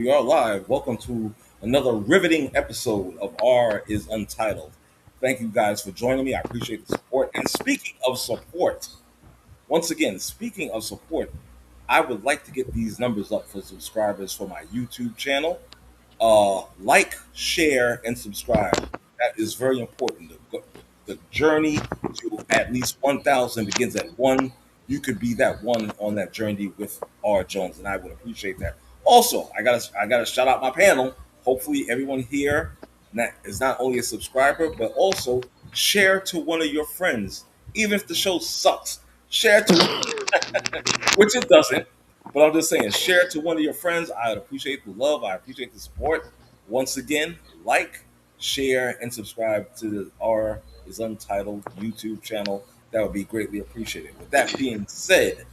We are live. Welcome to another riveting episode of R is Untitled. Thank you guys for joining me. I appreciate the support. And speaking of support, once again, speaking of support, I would like to get these numbers up for subscribers for my YouTube channel. Like, share, and subscribe. That is very important. The journey to at least 1,000 begins at one. You could be that one on that journey with R. Jones, and I would appreciate that. Also, I gotta shout out my panel. Hopefully, everyone here is not only a subscriber but also share to one of your friends, even if the show sucks. Share to which it doesn't. But I'm just saying, share it to one of your friends. I appreciate the love. I appreciate the support. Once again, like, share, and subscribe to the R is Untitled YouTube channel. That would be greatly appreciated. With that being said,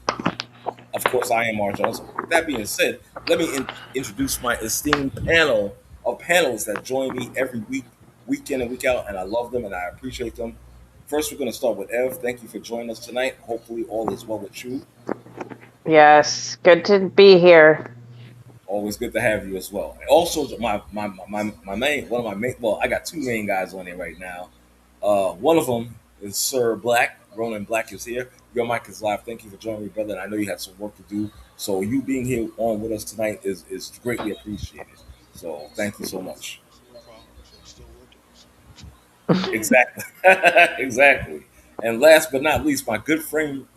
of course, I am R. Jones. With that being said, let me introduce my esteemed panel of panels that join me every week, week in and week out, and I love them and I appreciate them. First, we're going to start with Ev. Thank you for joining us tonight. Hopefully, all is well with you. Yes, good to be here. Always good to have you as well. And also, my main one of my main well, I got two main guys on there right now. One of them is Sir Black. Ronan Black is here. Your mic is live. Thank you for joining me, brother. And I know you had some work to do, so you being here on with us tonight is greatly appreciated. So thank you so much. No problem. So still working. Exactly, exactly. And last but not least, my good friend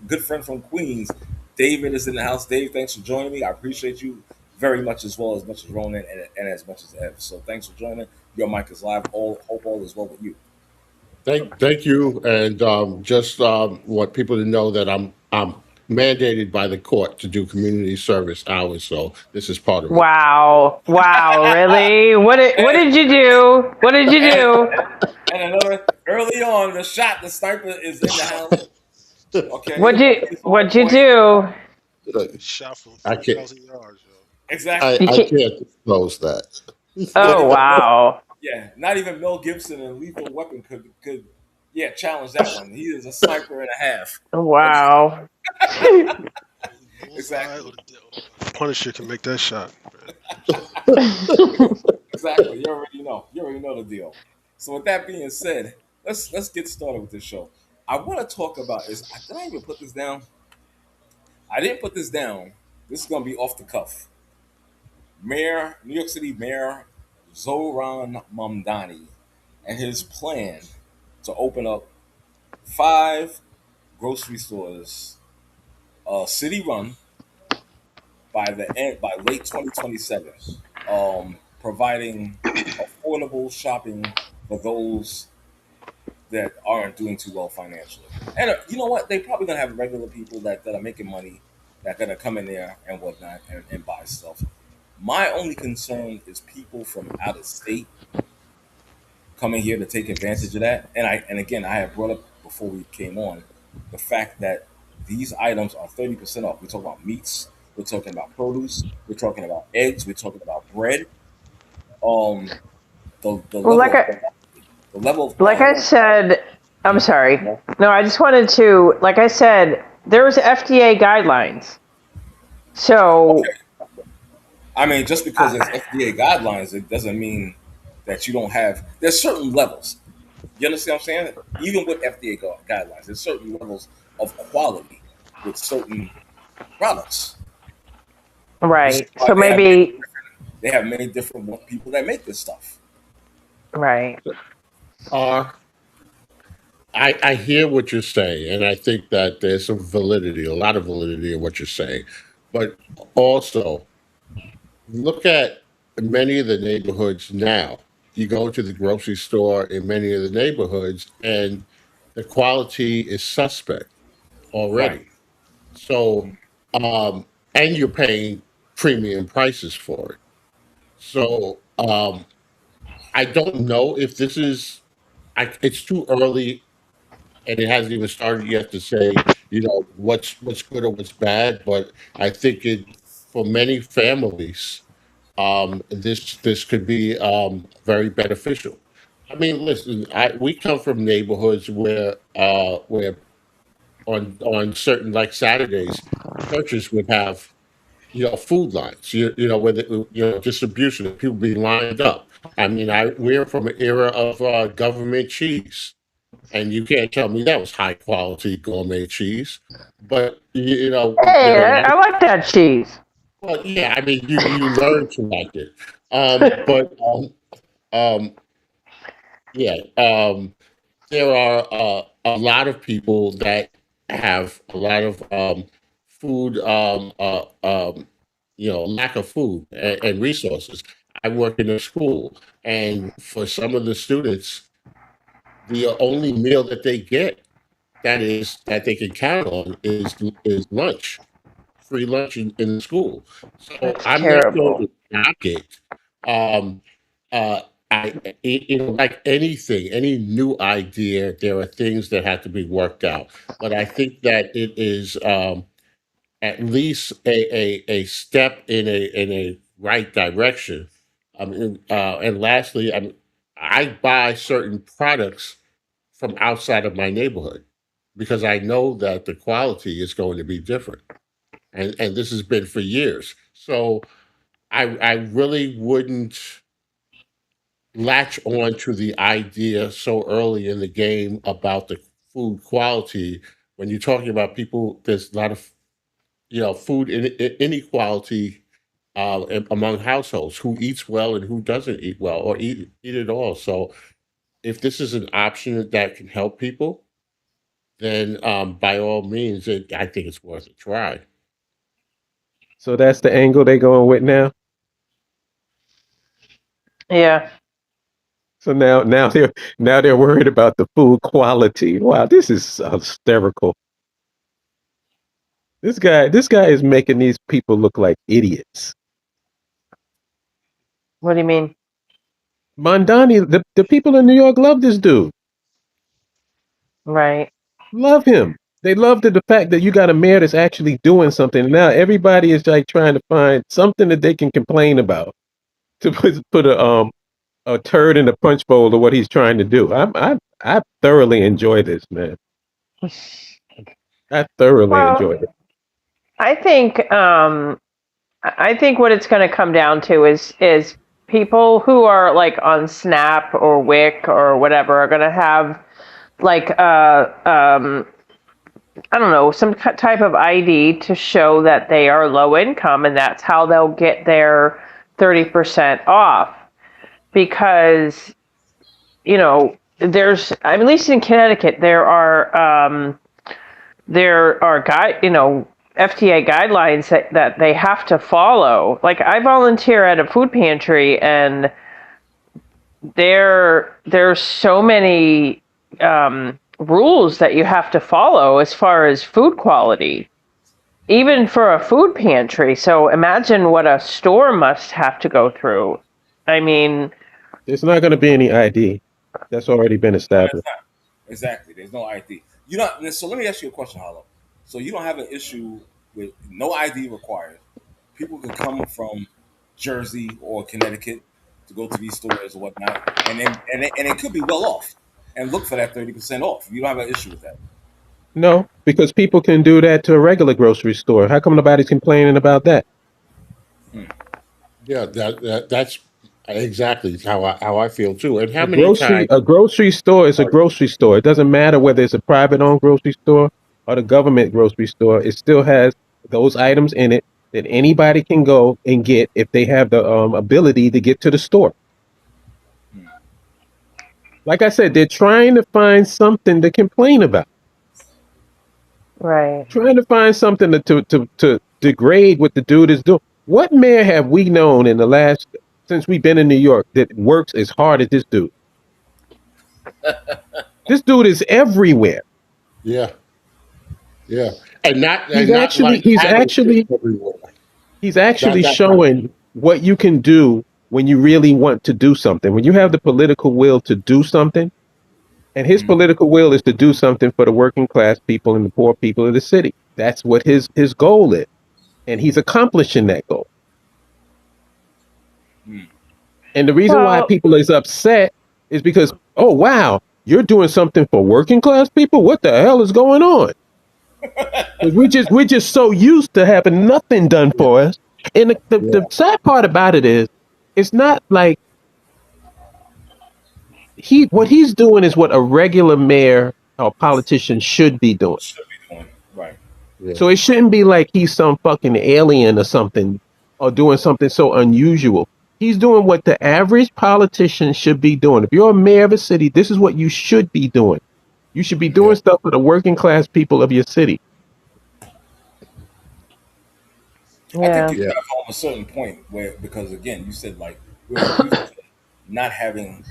from Queens, David is in the house. Dave, thanks for joining me. I appreciate you very much as Ronan and as much as Ev. So thanks for joining. Your mic is live. All hope all is well with you. Thank you, and just want people to know that I'm mandated by the court to do community service hours, so this is part of it. Wow. Wow, really? and, What did you do? What did you and, do? and another early on, the sniper is in the house. Okay, he's on What'd you point. do? Shot from I can't 3,000 yards, yo. Exactly. You I can't can't disclose that. Not Oh even Mel. wow. Yeah, not even Mel Gibson and Lethal Weapon could yeah challenge that one. He is a sniper and a half. Okay, Wow. Bullseye exactly, or the Punisher can make that shot. Man. exactly. You already know the deal. So with that being said, let's get started with this show. I want to talk about is did I even put this down? I didn't put this down. This is gonna be off the cuff. New York City Mayor Zoran Mamdani and his plan to open up five grocery stores, city run by late 2027, providing affordable shopping for those that aren't doing too well financially. And you know what? They probably gonna have regular people that are making money that gonna come in there and whatnot and buy stuff. My only concern is people from out of state coming here to take advantage of that. And again, I have brought up before we came on the fact that these items are 30% off. We're talking about meats, we're talking about produce, we're talking about eggs, we're talking about bread. Um, the Well, level of the level of like quality. I said, I'm sorry. No, I just wanted to, like I said, there's FDA guidelines. So, Okay, I mean, just because there's FDA guidelines, it doesn't mean that you don't have. There's certain levels. You understand what I'm saying? Even with FDA guidelines, there's certain levels of quality with certain products. This is right. why So maybe, they have many different people that make this stuff. right. Uh, I hear what you're saying, and I think that there's some validity, a lot of validity in what you're saying. But also, look at many of the neighborhoods now. You go to the grocery store in many of the neighborhoods, and the quality is suspect Right. already. So, and you're paying premium prices for it. So, I don't know if this is. It's too early, and it hasn't even started yet to say, what's good or what's bad. But I think it for many families, this could be very beneficial. I mean, listen, we come from neighborhoods where on certain like Saturdays, churches would have food lines. Where distribution, and people be lined up. I mean, we're from an era of government cheese, and you can't tell me that was high quality gourmet cheese. But Hey, there are, I like that cheese. well, yeah. I mean, you learn to like it. But um, yeah, there are a lot of people that have a lot of food, lack of food and resources. I work in a school, and for some of the students, the only meal that they get that they can count on is lunch, free lunch in the school. So That's I'm not going terrible. to knock it. Um, uh, like anything, any new idea, there are things that have to be worked out. But I think that it is at least a step in a right direction. And lastly, I buy certain products from outside of my neighborhood because I know that the quality is going to be different, and this has been for years. So I really wouldn't latch on to the idea so early in the game about the food quality. When you're talking about people, there's a lot of food inequality among households, who eats well and who doesn't eat well or eat at all. So if this is an option that can help people, then by all means, I think it's worth a try. So that's the angle they going with now. Yeah. So now they're worried about the food quality. Wow, this is hysterical. This guy is making these people look like idiots. What do you mean? Mondani, the people in New York love this dude. Right. Love him. They love the fact that you got a mayor that's actually doing something. Now everybody is like trying to find something that they can complain about to put a turd in the punch bowl of what he's trying to do. I thoroughly enjoy this, man. I thoroughly enjoy Well, it. I think I think what it's going to come down to is people who are like on Snap or Wick or whatever are going to have like I don't know, some type of ID to show that they are low income, and that's how they'll get their 30% off. Because, there's, at least in Connecticut, there are FDA guidelines that they have to follow. Like, I volunteer at a food pantry, and there's so many rules that you have to follow as far as food quality, even for a food pantry. So imagine what a store must have to go through. I mean, There's not going to be any ID. That's already been No, that's established. not exactly. There's no ID. You know. So let me ask you a question, Hollow. So you don't have an issue with no ID required. People could come from Jersey or Connecticut to go to these stores or whatnot, and it could be well off and look for that 30% off. You don't have an issue with that. No, because people can do that to a regular grocery store. How come nobody's complaining about that? Hmm. Yeah, that's exactly how I feel too. And how A many grocery times? a grocery store is a grocery store. It doesn't matter whether it's a private owned grocery store or the government grocery store. It still has those items in it that anybody can go and get if they have the ability to get to the store. Hmm. Like I said, they're trying to find something to complain about. right. Trying to find something to degrade what the dude is doing. What mayor have we known in the last since we've been in New York that works as hard as this dude? This dude is everywhere. Yeah, yeah, and not He's and not actually like he's having it actually everywhere. he's actually That's not. showing what you can do when you really want to do something. When you have the political will to do something, and his Hmm. political will is to do something for the working class people and the poor people of the city. That's what his goal is, and he's accomplishing that goal. Hmm. And the reason why Well, people is upset is because, oh wow, you're doing something for working class people. What the hell is going on? 'Cause we're just so used to having nothing done Yeah, for us. And the yeah, sad part about it is, it's not like what he's doing is what a regular mayor or politician should be doing. Should be doing right. yeah, So it shouldn't be like he's some fucking alien or something, or doing something so unusual. He's doing what the average politician should be doing. If you're a mayor of a city, this is what you should be doing. You should be yeah, doing stuff for the working class people of your city. I think Yeah. you yeah, have on a certain point where, because again, you said like we're used to not having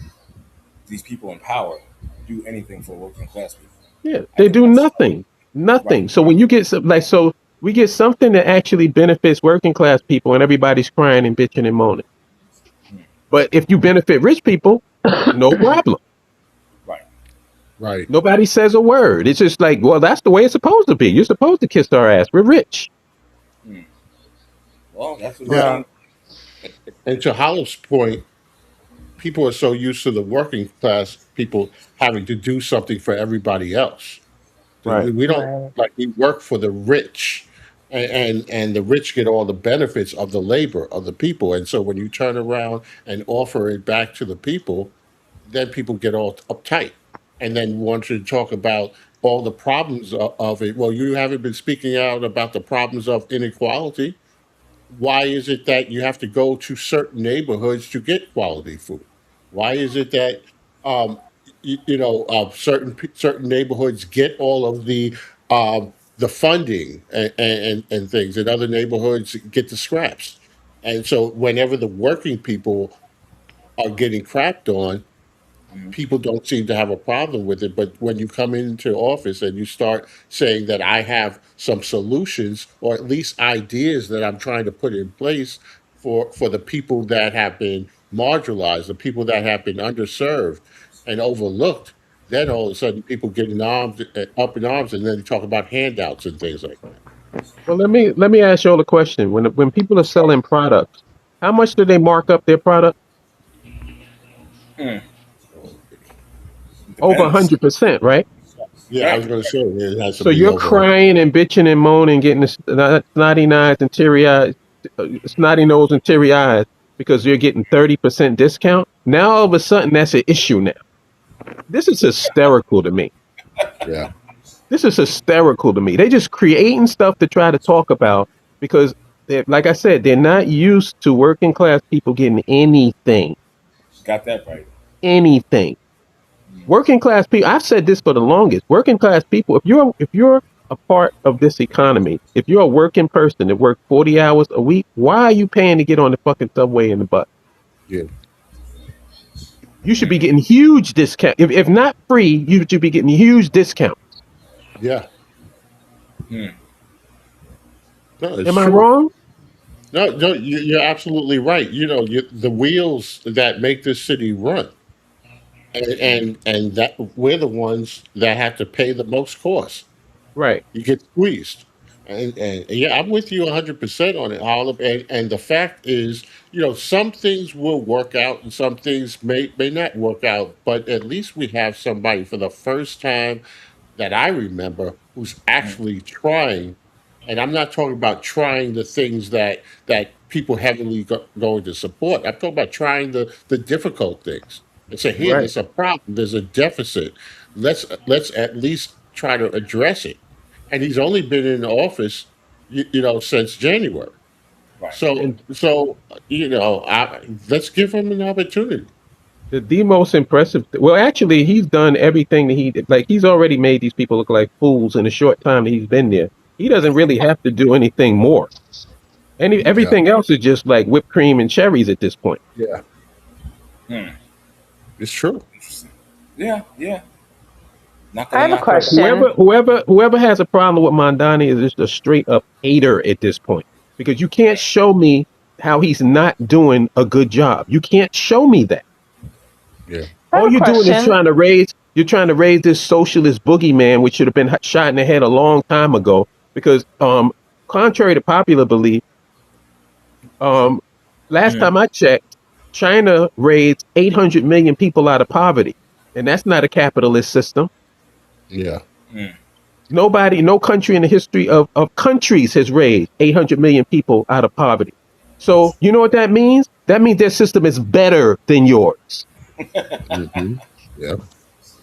these people in power do anything for working class people. Yeah, I they think do that's nothing, right. nothing. So when you get so we get something that actually benefits working class people, and everybody's crying and bitching and moaning. Hmm. But if you benefit rich people, no problem. Right. right. Nobody says a word. It's just like, well, that's the way it's supposed to be. You're supposed to kiss our ass. We're rich. Hmm. Well, that's what he's Yeah. saying. Well, And to Hollow's point, people are so used to the working class people having to do something for everybody else. Right. We don't right. like we work for the rich, and the rich get all the benefits of the labor of the people. And so when you turn around and offer it back to the people, then people get all uptight and then want to talk about all the problems of it. Well, you haven't been speaking out about the problems of inequality. Why is it that you have to go to certain neighborhoods to get quality food? Why is it that certain neighborhoods get all of the funding and things, and other neighborhoods get the scraps? And so, whenever the working people are getting crapped on, Mhm. people don't seem to have a problem with it. But when you come into office and you start saying that I have some solutions or at least ideas that I'm trying to put in place for the people that have been marginalized, the people that have been underserved and overlooked, then all of a sudden people get up in arms, and then they talk about handouts and things like that. Well, let me ask you all a question. When people are selling products, how much do they mark up their product? Hmm. It Over depends. 100%, right? Yeah, I Very was going to say it has to So be you're over. crying and bitching and moaning, getting the snotty eyes and teary eyes, snotty nose and teary eyes because you're getting 30% discount. Now all of a sudden that's an issue now. This is hysterical to me. Yeah, This is hysterical to me. They just creating stuff to try to talk about because like I said, they're not used to working class people getting anything. got that right. Anything. Working class people, I've said this for the longest. Working class people, if you're a part of this economy, if you're a working person that works 40 hours a week, why are you paying to get on the fucking subway and the bus? yeah, You should Hmm. be getting huge discount. If not free, you should be getting huge discount. yeah. Hmm. No, it's Am I true. wrong? No, no, you're absolutely right. The wheels that make this city run, and that we're the ones that have to pay the most cost. Right. You get squeezed, and yeah, I'm with you 100% on it, Olive. And the fact is, some things will work out, and some things may not work out. But at least we have somebody for the first time that I remember who's Hmm. actually trying, and I'm not talking about trying the things that people heavily going to support. I'm talking about trying the difficult things and say, here, Right. there's a problem, there's a deficit. Let's at least try to address it. And he's only been in office, since January. Right. So let's give him an opportunity. The most impressive, well, actually, he's done everything that he did. Like, he's already made these people look like fools in the short time that he's been there. He doesn't really have to do anything more. Yeah, Everything else is just like whipped cream and cherries at this point. yeah, Hmm. it's true. Interesting. Yeah. Yeah. Not I gonna have a knock that. question. Whoever has a problem with Mondani is just a straight up hater at this point, because you can't show me how he's not doing a good job. You can't show me that. Yeah, I have All a you're doing is question. trying to raise this socialist boogeyman, which should have been shot in the head a long time ago. Because contrary to popular belief, um, last Hmm. time I checked, China raised 800 million people out of poverty, and that's not a capitalist system. yeah, Hmm. Nobody, no country in the history of countries has raised 800 million people out of poverty. So you know what that means? That means their system is better than yours. Hmm. Yeah.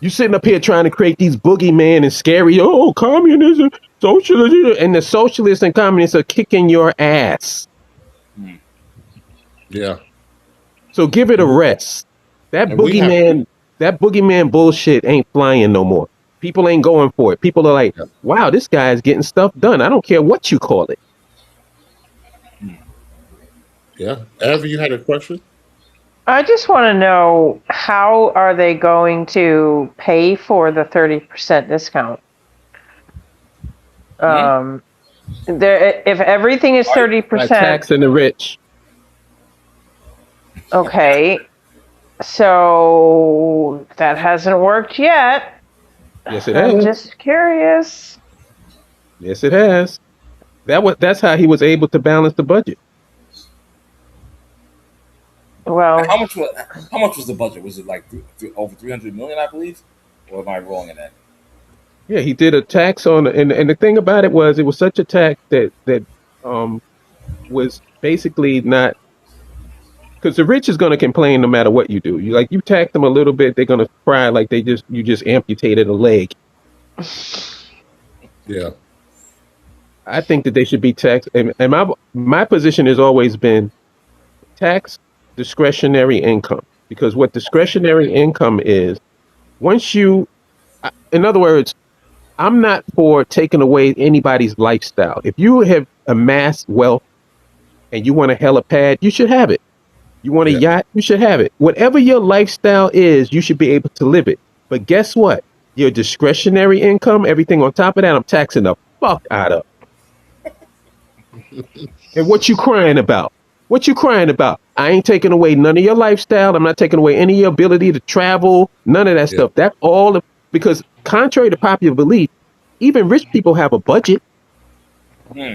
You sitting up here trying to create these boogeyman and scary, oh, communism, socialism, and the socialists and communists are kicking your ass. Hmm. Yeah. So give it a And we, rest. That and we have. boogeyman, that boogeyman bullshit ain't flying no more. People ain't going for it. People are like, Yeah. wow, this guy is getting stuff done. I don't care what you call it. Hmm. Yeah. Ever you had a question? I just want to know, how are they going to pay for the 30% discount? Hmm? Um, if everything is Are you, By 30%, taxing the rich. okay, so that hasn't worked yet. Yes, it I'm has. just curious. Yes, it has. That's how he was able to balance the budget. Well, how much was the budget? Was it like over 300 million, I believe, or am I wrong in that? Yeah, he did a tax on, and the thing about it was such a tax that um was basically not, because the rich is going to complain no matter what you do. You tax them a little bit, they're going to cry like you just amputated a leg. Yeah. I think that they should be taxed, and my position has always been tax discretionary income, because what discretionary income is, once you, in other words, I'm not for taking away anybody's lifestyle. If you have amassed wealth and you want a helipad, you should have it. You want a Yeah. yacht, you should have it. Whatever your lifestyle is, you should be able to live it. But guess what? Your discretionary income, everything on top of that, I'm taxing the fuck out of. And what you crying about? What you crying about? I ain't taking away none of your lifestyle. I'm not taking away any of your ability to travel. None of that Yeah. stuff. That's all. Because contrary to popular belief, even rich people have a budget. Hmm.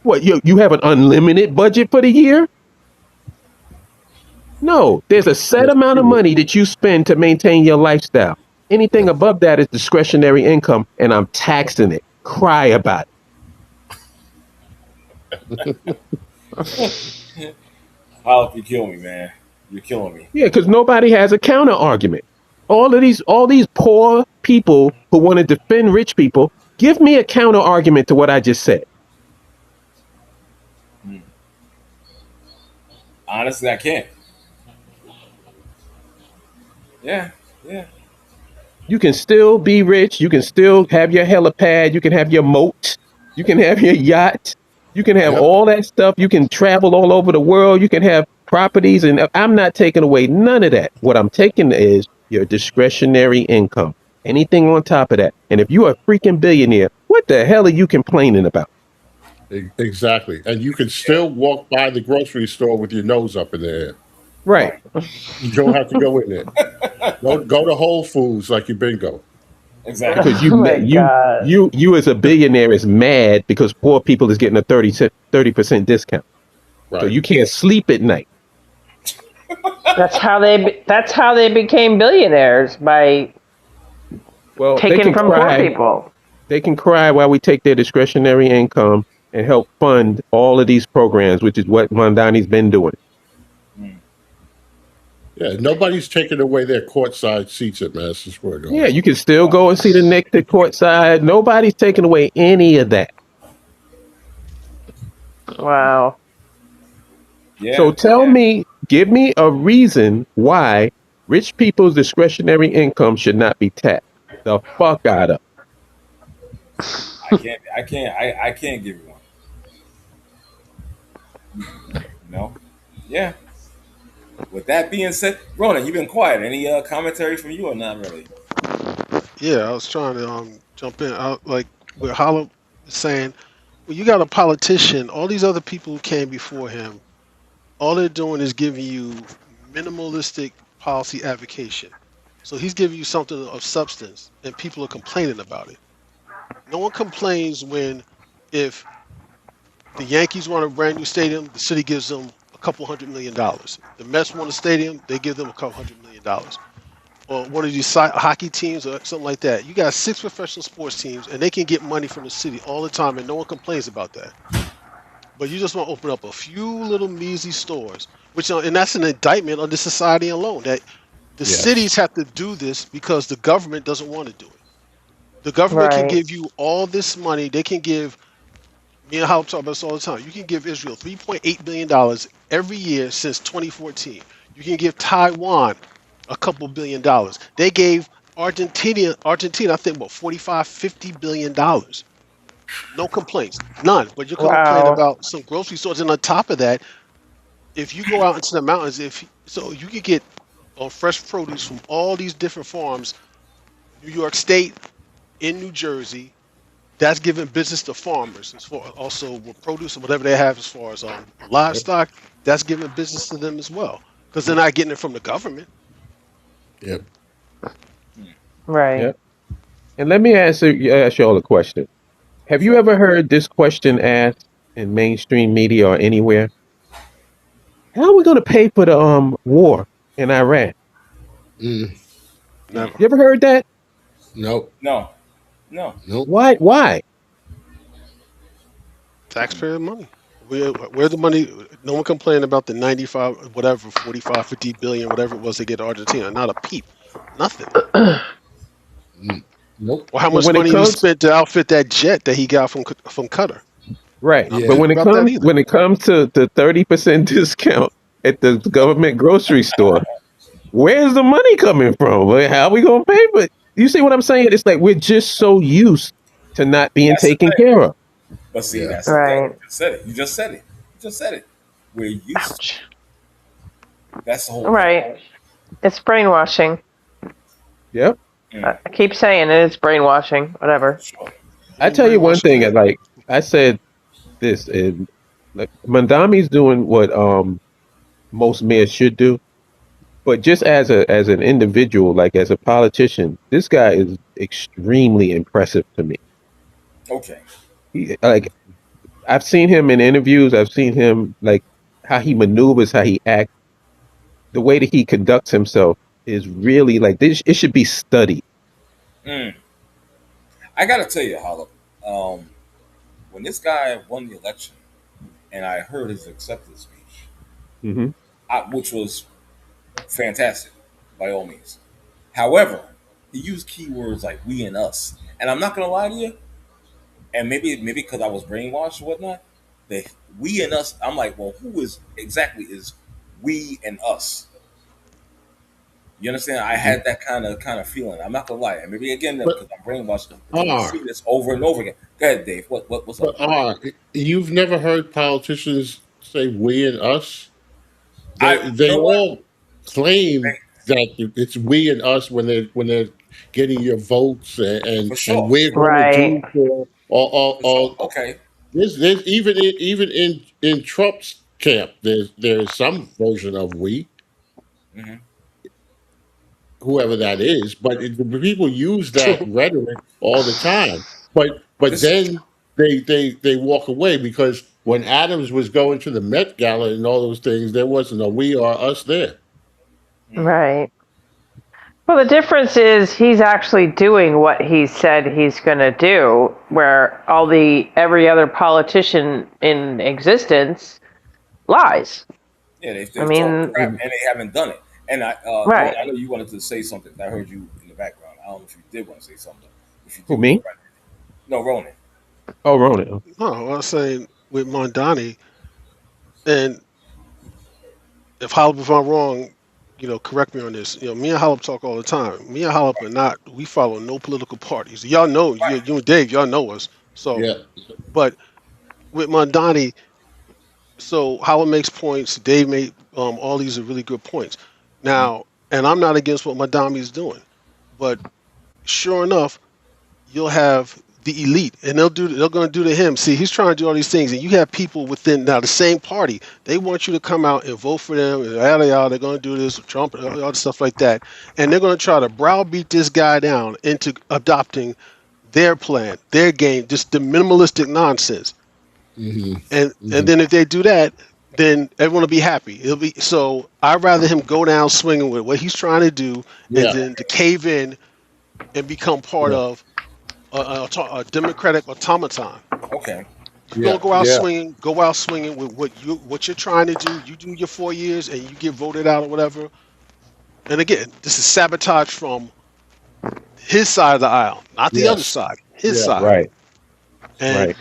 What, you have an unlimited budget for the year? No, there's a set That's amount of true. money that you spend to maintain your lifestyle. Yeah. Anything above that is discretionary income, and I'm taxing it. Cry about it. Holla if you kill me, man. You're killing me. Yeah, because nobody has a counter argument. All these poor people who want to defend rich people, give me a counter argument to what I just said. Hmm. Honestly, I can't. Yeah, yeah, You can still be rich. You can still have your helipad. You can have your moat. You can have your yacht. You can have Yep. all that stuff. You can travel all over the world. You can have properties. And I'm not taking away none of that. What I'm taking is your discretionary income. Anything on top of that. And if you're a freaking billionaire, what the hell are you complaining about? Exactly. And you can yeah. still walk by the grocery store with your nose up in the air. Right. Right. You don't have to go in there. Go to Whole Foods like you bingo. Exactly. Because oh my God. you as a billionaire is mad because poor people is getting a 30% discount. So Right. you can't sleep at night. That's how they became billionaires, by Well, they taking can from poor cry. people. They can cry while we take their discretionary income and help fund all of these programs, which is what Mondani's been doing. Hmm. Yeah. Nobody's taking away their courtside seats at Madison Square Yeah, Garden. you can still Right. go and see the Knicks at courtside. Nobody's taking away any of that. Wow. Yeah, So tell yeah. me, give me a reason why rich people's discretionary income should not be taxed. The fuck out of. I can't give you one. You know. Yeah. With that being said, Ronan, you've been quiet. Any commentary from you or not really? Yeah, I was trying to jump in. Like with Hollow saying, well, you got a politician. All these other people who came before him, all they're doing is giving you minimalistic policy advocation. So he's giving you something of substance, and people are complaining about it. No one complains when, if the Yankees want a brand new stadium, the city gives them a couple $100 million. The Mets want a stadium, they give them a couple $100 million. or one of these hockey teams or something like that. You got 6 professional sports teams, and they can get money from the city all the time, and no one complains about that. But you just want to open up a few little measly stores, and that's an indictment on the society alone. That the Yes. cities have to do this because the government doesn't want to do it. The government can Right. give you all this money. They can give me and Hal talk about this all the time. You can give Israel $3.8 billion every year since 2014. You can give Taiwan a couple $1 billion. They gave Argentina, I think, what, 45, $50 billion. No complaints, none. But you're going to complain Wow. about some grocery stores, and on top of that, if you go out into the mountains, if so, you can get fresh produce from all these different farms, New York State, in New Jersey. That's giving business to farmers as far also with produce or whatever they have as far as Yep. livestock. That's giving business to them as well because they're not getting it from the government. Yep. Right. Yeah. And let me ask y'all a question. Have you Sure. ever heard this question asked in mainstream media or anywhere? How are we going to pay for the war in Iran? Mm. Mm. Never. You ever heard that? Nope. No, no. Nope. Why? Why? Mm. Taxpayer money. Where the money? No one complained about the 95, whatever, 45, 50 billion, whatever it was they get to Argentina. Not a peep. Nothing. Mm. Nope. Or how But much when it money he comes spent to outfit that jet that he got from Qatar. right, Not a but Yeah. peep when it about that comes either. when it comes to the 30% discount at the government grocery store, where's the money coming from? Like, how are we going to pay for it? You see what I'm saying? It's like we're just so used to not being That's the taken thing. care of. But see, Yeah. that's the thing. Right. You just said it. You just said it. You just said it. We're used to it. Ouch. That's the whole thing. Right. It's brainwashing. Yep. Mm. I keep saying it. It's brainwashing. Whatever. Sure. I Being tell you one brainwashed thing. again. Like I said this, and like Mandami's doing what most mayors should do. But just as an individual, like as a politician, this guy is extremely impressive to me. Okay. Like I've seen him in interviews. I've seen him like how he maneuvers, how he acts, the way that he conducts himself is really like this. It should be studied. Mm. I gotta tell you, Hollow. Um, when this guy won the election, and I heard his acceptance speech, Hmm. which was fantastic by all means. However, he used keywords like "we" and "us," and I'm not gonna lie to you. And maybe because I was brainwashed or whatnot, the "we" and "us." I'm like, well, who is exactly is "we" and "us"? You understand? I Mhm. had that kind of feeling. I'm not gonna lie, and maybe again But because I'm brainwashed because I R, see this over and over again. Go ahead, Dave. What's up? but R, you've never heard politicians say "we" and "us." You They know what? all claim that it's "we" and "us" when they're getting your votes For and sure, we're going to Right. do for for sure. Okay. there's even in Trump's camp there's some version of "we," Hmm. whoever that is, but the people use that rhetoric all the time. But This is then they walk away because when Adams was going to the Met Gala and all those things, there wasn't a "we" or "us" there. true. Right. Well, the difference is he's actually doing what he said he's going to do, where every other politician in existence lies. Yeah, I they've talked mean, crap and they haven't done it. And Ron, right. I know you wanted to say something. I heard you in the background. I don't know if you did want to say something. If you Who do, go me? right ahead. No, Ronan. Oh, Ronan. No, I was saying with Mondani, and if I'm wrong, correct me on this. Me and Hollop talk all the time. Me and Hollop are not. We follow no political parties. Y'all know Right. you and Dave. Y'all know us. So, Yeah. but with Mondani, so Howard makes points. Dave made all these are really good points. Mm. Now, and I'm not against what Mondani is doing, but sure enough, you'll have the elite, and they're going to do to him. See, he's trying to do all these things, and you have people within now the same party. They want you to come out and vote for them, and they're going to do this with Trump and all the stuff like that, and they're going to try to browbeat this guy down into adopting their plan, their game, just the minimalistic nonsense. Hmm. And Hmm. then if they do that. then everyone will be happy. It'll be so. I'd rather him go down swinging with what he's trying to do, and Yeah, then to cave in and become part yeah, of a democratic automaton. Okay. You yeah, don't go out yeah, swinging. Go out swinging with what you're trying to do. You do your 4 years, and you get voted out or whatever. And again, this is sabotage from his side of the aisle, not the other yes, side. His yeah, side, Right. and Right.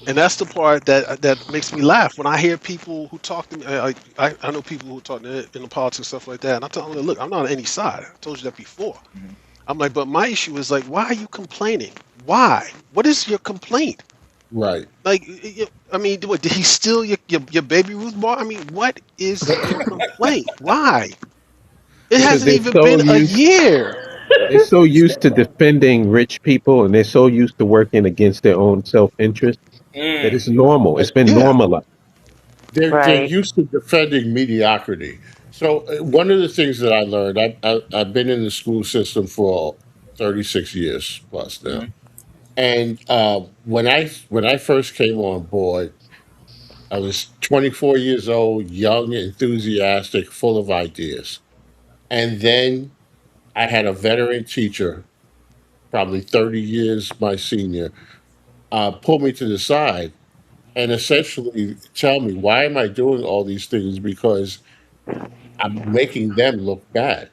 and that's the part that makes me laugh when I hear people who talk to me. I know people who talk in the politics and stuff like that, and I tell them, look, I'm not on any side. I told you that before. Mhm. I'm like, but my issue is like, why are you complaining? Why? What is your complaint? right. Like, I mean, what, did he steal your baby Ruth bar? I mean, what is your complaint? Why? It Because hasn't even been a year. they're so used to defending rich people, and they're so used to working against their own self interest that Mm. it's normal. It's been Yeah. normalized. They're Right. used to defending mediocrity. So one of the things that I learned, I've been in the school system for 36 years plus now, Mhm. and when I first came on board, I was 24 years old, young, enthusiastic, full of ideas, and then I had a veteran teacher, probably 30 years my senior, pull me to the side and essentially tell me, why am I doing all these things? Because I'm making them look bad,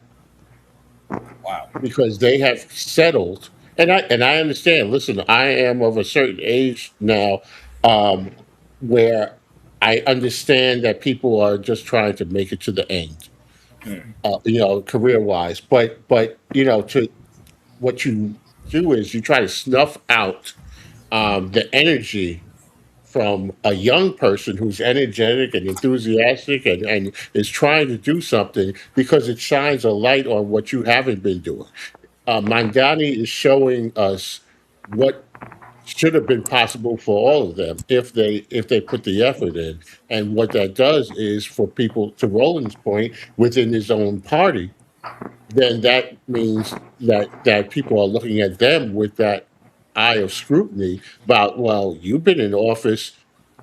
Wow. because they have settled. And I understand. Listen, I am of a certain age now, um, where I understand that people are just trying to make it to the end, Mm. career wise. But to what you do is you try to snuff out the energy from a young person who's energetic and enthusiastic and is trying to do something, because it shines a light on what you haven't been doing. Mandani is showing us what should have been possible for all of them if they put the effort in. And what that does is, for people, to Roland's point, within his own party, then that means that people are looking at them with that eye of scrutiny about, well, you've been in office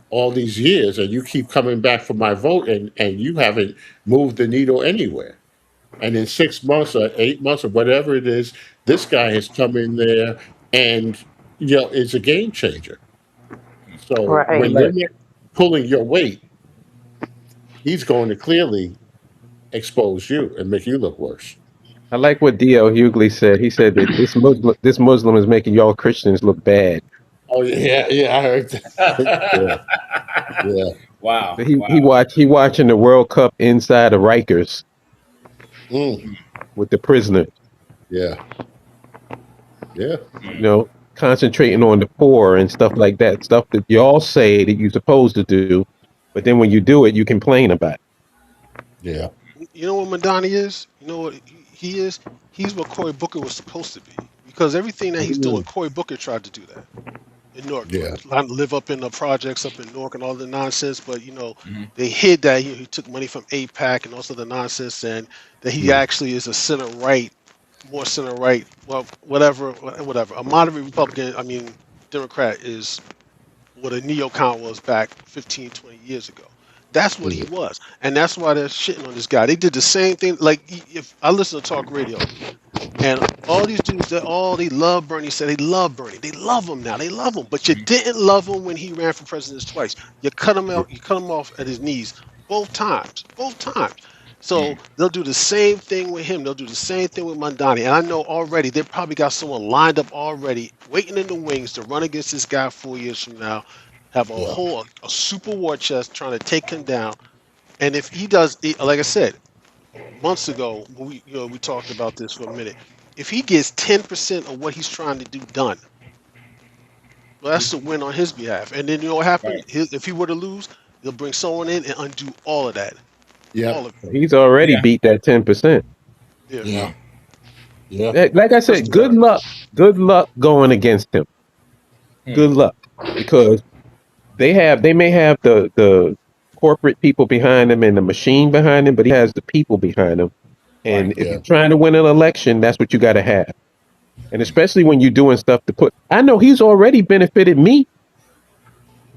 all these years and you keep coming back for my vote, and you haven't moved the needle anywhere. And in 6 months or 8 months or whatever it is, this guy has come in there and it's a game changer. So I Right. when you're like not pulling your weight, he's going to clearly expose you and make you look worse. I like what D.L. Hughley said. He said that this Muslim is making y'all Christians look bad. Oh yeah, yeah, I heard that. Yeah, yeah. Wow. So he Wow. watching the World Cup inside of Rikers Mm, with the prisoner. yeah, yeah, You know, concentrating on the poor and stuff like that. Stuff that y'all say that you're supposed to do, but then when you do it, you complain about it. yeah, You know what Madani is? You know what he is? He's what Cory Booker was supposed to be. Because everything that he's doing, Mm. Cory Booker tried to do that in Newark, yeah, trying to live up in the projects up in Newark and all the nonsense. But Mhm. they hid that he took money from APAC and also the nonsense, and that he mm, actually is a center right, more center right. Well, whatever, whatever. A moderate Republican, I mean, Democrat is what a neocon was back 15, 20 years ago. That's what he mm, was. And that's why they're shitting on this guy. They did the same thing. Like, if I listen to talk radio, and all these dudes, they love Bernie. Said they love Bernie. They love him now. They love him. But you didn't love him when he ran for president twice. You cut him yeah, out. You cut him off at his knees both times. Both times. So Mm. they'll do the same thing with him. They'll do the same thing with Mandani. And I know already they probably got someone lined up already, waiting in the wings to run against this guy 4 years from now. Have a yeah, whole a super war chest trying to take him down. And if he does, like I said, months ago, when we talked about this for a minute. If he gets 10% of what he's trying to do done, well, that's a win on his behalf. And then you know what happened? Right. If he were to lose, they'll bring someone in and undo all of that, yep, all of He's already Yeah. beat that 10%. it. Yeah. yeah, Mm. yeah, Like I Just said, the nerve. good luck going against him. Mm. Good luck, because they may have the corporate people behind them and the machine behind them, but he has the people behind him. Right. And if yeah, you're trying to win an election, that's what you got to have. And especially when you're doing stuff to put, I know he's already benefited me.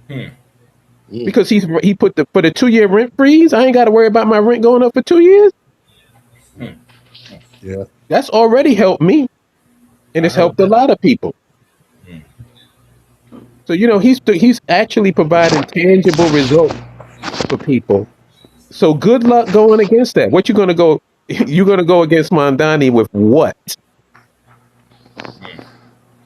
Hmm. Mm. because he put for the 2 year rent freeze. I ain't got to worry about my rent going up for 2 years. Yeah. That's already helped me, and I it's heard helped a that. lot of people. So he's actually providing tangible results for people. So good luck going against that. What you gonna go? You're gonna go against Mondani with what?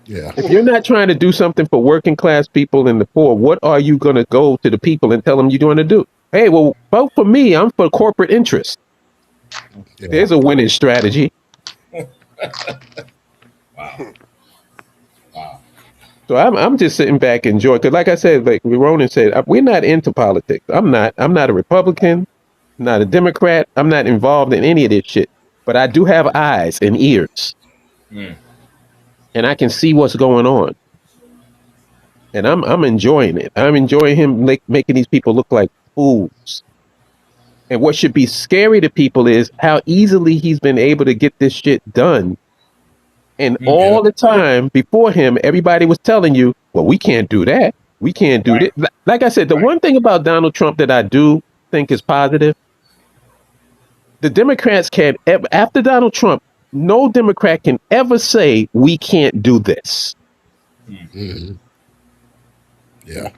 Yeah. If you're not trying to do something for working class people and the poor, what are you gonna go to the people and tell them you're going to do? Hey, well, vote for me. I'm for corporate interest. Yeah. There's a winning strategy. Wow. Wow. So I'm just sitting back enjoying. Because, like I said, like Ronan said, we're not into politics. I'm not. I'm not a Republican. Not a Democrat. I'm not involved in any of this shit. But I do have eyes and ears, Mm. and I can see what's going on. And I'm enjoying it. I'm enjoying him making these people look like fools. And what should be scary to people is how easily he's been able to get this shit done. And Mm. Yeah. all the time before him, everybody was telling you, well, we can't do that. We can't do Right. this. Like I said, the Right. one thing about Donald Trump that I do think is positive, the Democrats can't, after Donald Trump, no Democrat can ever say, we can't do this. Hmm. Yeah.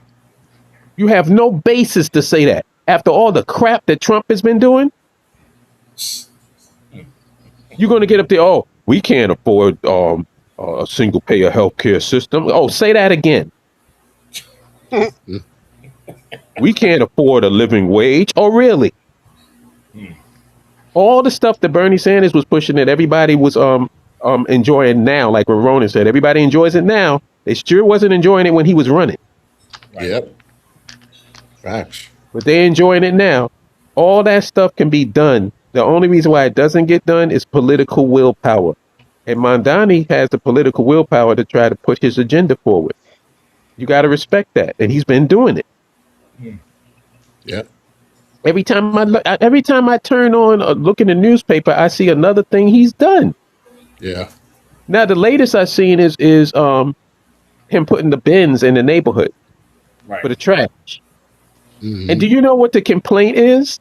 You have no basis to say that. After all the crap that Trump has been doing, you're going to get up there, oh, we can't afford a single payer healthcare system. Oh, say that again. We can't afford a living wage. Oh, really? Mm. All the stuff that Bernie Sanders was pushing that everybody was enjoying now, like what Ronan said, everybody enjoys it now. They sure wasn't enjoying it when he was running, Right. Yep. Facts. but they're enjoying it now. All that stuff can be done. The only reason why it doesn't get done is political willpower. And Mondani has the political willpower to try to put his agenda forward. You got to respect that, and he's been doing it. Mm. Yep. Every time I turn on look in the newspaper, I see another thing he's done. Yeah. Now the latest I've seen is him putting the bins in the neighborhood Right. for the trash. And Hmm. do you know what the complaint is?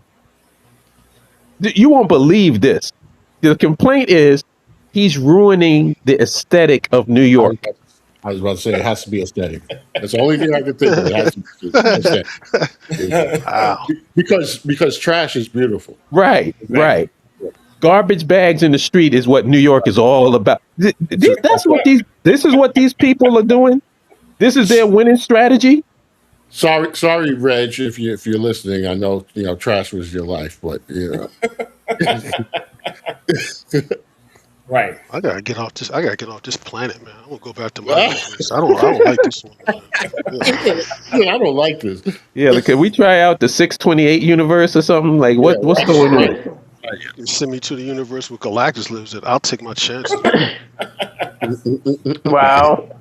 You won't believe this. The complaint is he's ruining the aesthetic of New I was York. about, I was about to say it has to be aesthetic. That's the only thing I can think of. It has to be aesthetic. Wow. Because trash is beautiful. Right, Exactly. right. Garbage bags in the street is what New York is all about. That's That's what right. this is what these people are doing. This is their winning strategy. Sorry, Reg, if you're listening. I know trash was your life, but Right. I gotta get off this. I gotta get off this planet, man. I'm gonna go back to my universe. I don't like this one, man. I don't like this. Yeah, like, can we try out the 628 universe or something? Like Yeah, what's right, going right, on? You can send me to the universe where Galactus lives at. I'll take my chances, man. Wow.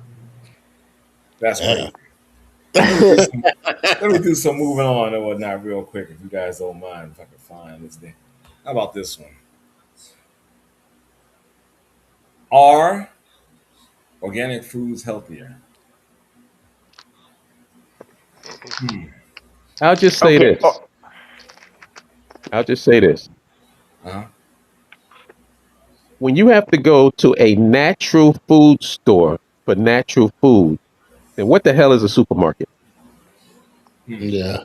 That's Yeah. great. Let me do some moving on and whatnot real quick, if you guys don't mind, if I can find this thing. How about this one? Are organic foods healthier? I'll just say Okay. this. I'll just say this. Uh-huh. When you have to go to a natural food store for natural food, then what the hell is a supermarket? Yeah.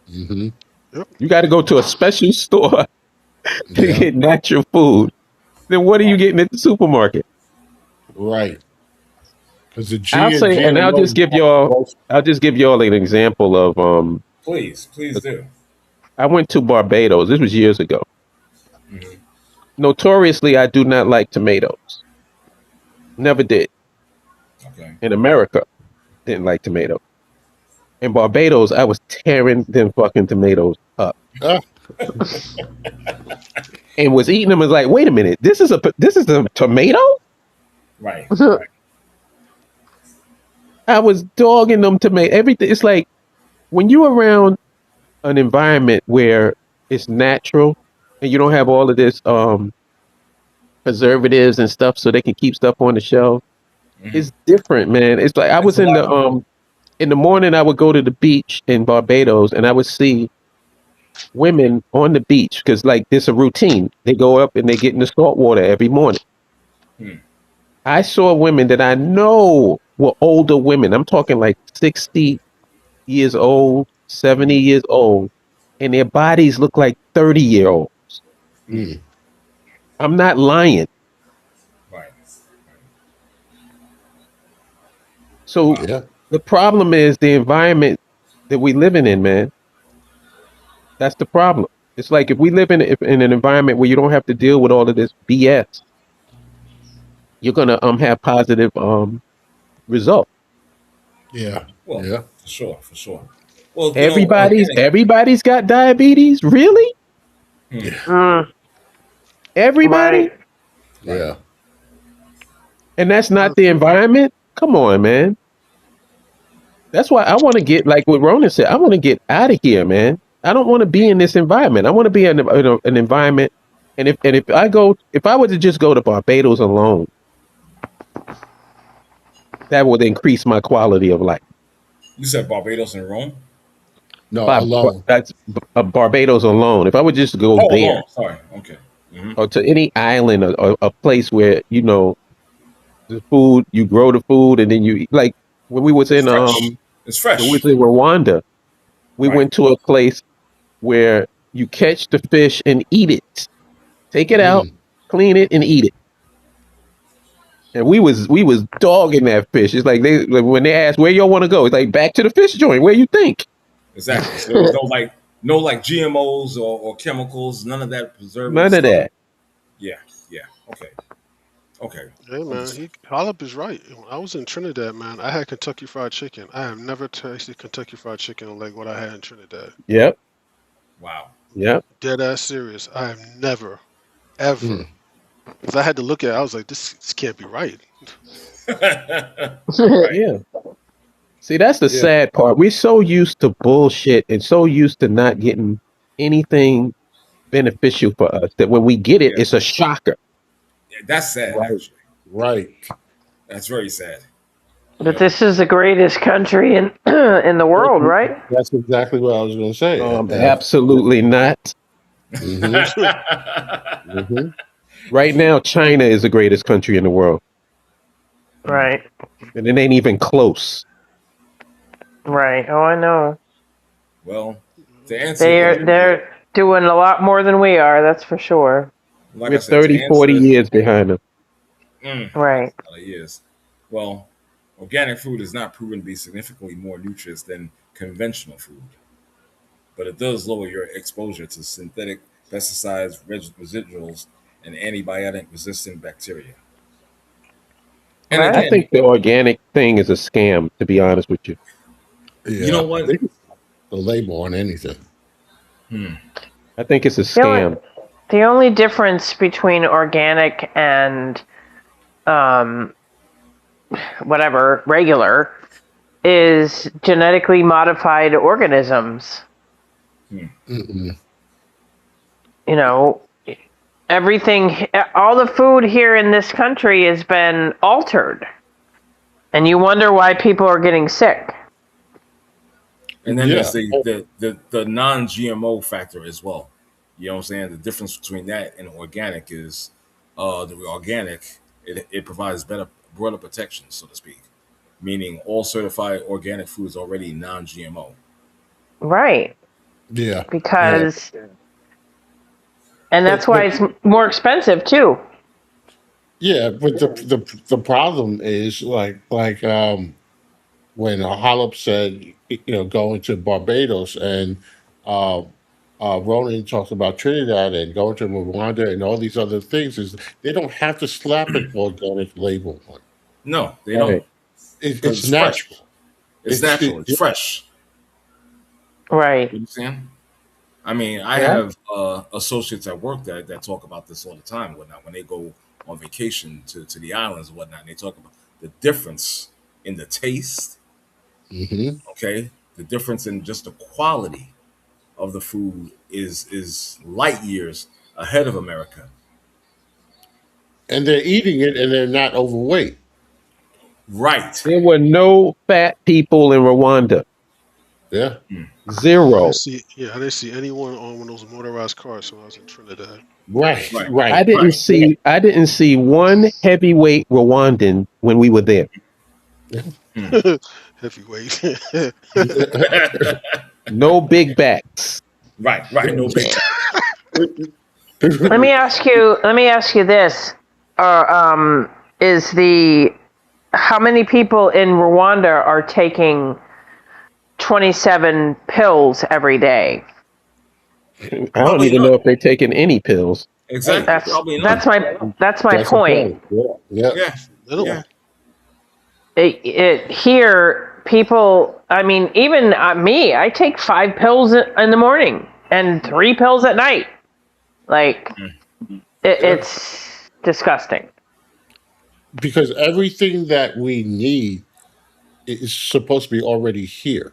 Hmm. Yep. You got to go to a special store to Yeah. get natural food. Then what are you Right. getting at the supermarket? Right. Because the I'll G and say, and GMO I'll just give y'all an example of Please, please do. I went to Barbados. This was years ago. Hmm. Notoriously, I do not like tomatoes. Never did. Okay. In America, didn't like tomatoes. In Barbados, I was tearing them fucking tomatoes up Ah, and was eating them. And like, wait a minute, this is a tomato. Right. Right. I was dogging them tomato. Everything. It's like when you're around an environment where it's natural and you don't have all of this preservatives and stuff, so they can keep stuff on the shelf. Hmm. It's different, man. It's like I It's was a in lot. the in the morning I would go to the beach in Barbados and I would see women on the beach because like there's a routine. They go up and they get in the salt water every morning. Hmm. I saw women that I know were older women. I'm talking like 60 years old, 70 Mm-hmm. years old, and their bodies look like 30-year-old. Mm. I'm not lying. Right. So Wow. Yeah. the problem is the environment that we living in, man. That's the problem. It's like if we live in an environment where you don't have to deal with all of this BS, you're gonna have positive results. Yeah. Well, Yeah. for sure, for sure. Well, Everybody's organic. everybody's got diabetes, really? Hmm. Yeah. Mm, Everybody? right. Right. Yeah. And that's not Uh, the environment? Come on, man. That's why I want to get like what Ronan said. I want to get out of here, man. I don't want to be in this environment. I want to be in an environment. If I were to just go to Barbados alone, that would increase my quality of life. You said Barbados and Rome. No, alone. That's Barbados alone. If I would just go Oh, there alone. Sorry. Okay. Mm-hmm. or to any island or a place where the food you grow the food and then you eat. Like when we was It's in fresh. It's when we was fresh. in Rwanda, we Right. went to a place where you catch the fish and eat it. Take it out, Mm. clean it, and eat it. And we was dogging that fish. It's like when they ask where y'all want to go, it's like back to the fish joint. Where you think? Exactly. So there was no like GMOs or chemicals, none of that preservative None of stuff. that. Yeah. Yeah. Okay. Okay. Hey man, Understood. Hollip is right. When I was in Trinidad, man, I had Kentucky Fried Chicken. I have never tasted Kentucky Fried Chicken like what I had in Trinidad. Yep. Wow. Yep. Dead ass serious. I have never, ever. Mm. Because I had to look at it, I was like, this can't be right. Right. Yeah. See, that's the Yeah. sad part. We're so used to bullshit and so used to not getting anything beneficial for us that when we get it, Yeah. it's a shocker. Yeah, that's sad, Right. actually. Right. That's very sad. But Yep. this is the greatest country in in the world, right? That's exactly what I was going to say. Absolutely not. Mm-hmm. Mm-hmm. Right now, China is the greatest country in the world, Hmm. Right. and it ain't even close. Right. Oh, I know. Well, to answer your They're question, they're doing a lot more than we are. That's for sure. like I We're said, to 30, 40 answer years behind them. Right. a lot of years. Well, organic food is not proven to be significantly more nutritious than conventional food, but it does lower your exposure to synthetic pesticides, residuals, and antibiotic resistant bacteria. And I Right. again, think the organic thing is a scam, to be honest with you. you know Yeah. I what? think it's the label on anything. Hmm. I think it's a The only scam. the only difference between organic and um, whatever regular is genetically modified organisms. Hmm. Mm-mm. You know, everything, all the food here in this country has been altered, and you wonder why people are getting sick. And then there's Yeah. the non-GMO factor as well. You know what I'm saying? The difference between that and organic is the organic it provides better broader protection, so to speak. Meaning all certified organic food is already non-GMO. Right. Yeah. Yeah. Because, and that's But why it's more expensive too. yeah, but the problem is when Hollop said, going to Barbados and uh, Ronan talks about Trinidad and going to Rwanda and all these other things, is they don't have to slap an organic label on. No, they don't. Right. Because It's it's fresh. natural. It's natural. It's fresh. Right. You understand? I mean, I Yeah. have associates at work that talk about this all the time and whatnot. When they go on vacation to the islands and whatnot, and they talk about the difference in the taste, Hmm. okay? The difference in just the quality of the food is light years ahead of America. And they're eating it and they're not overweight. Right. There were no fat people in Rwanda. Yeah. I didn't Zero. see. Yeah, I didn't see anyone on one of those motorized cars when I was in Trinidad. Right. Right. Right. I didn't see one heavyweight Rwandan when we were there. Hmm. Heavyweight. No big backs. Right. Right. No big back. Let me ask you this: is the how many people in Rwanda are taking 27 pills every day? I don't Probably even none. know if they're taking any pills. Hey, Exactly. That's Probably none. that's my that's the point. point. Yeah. Yeah. Yeah. Little. Yeah. Here, people. I mean, even me. I take 5 pills in the morning and 3 pills at night. Like Yeah. it's disgusting. Because everything that we need is supposed to be already here,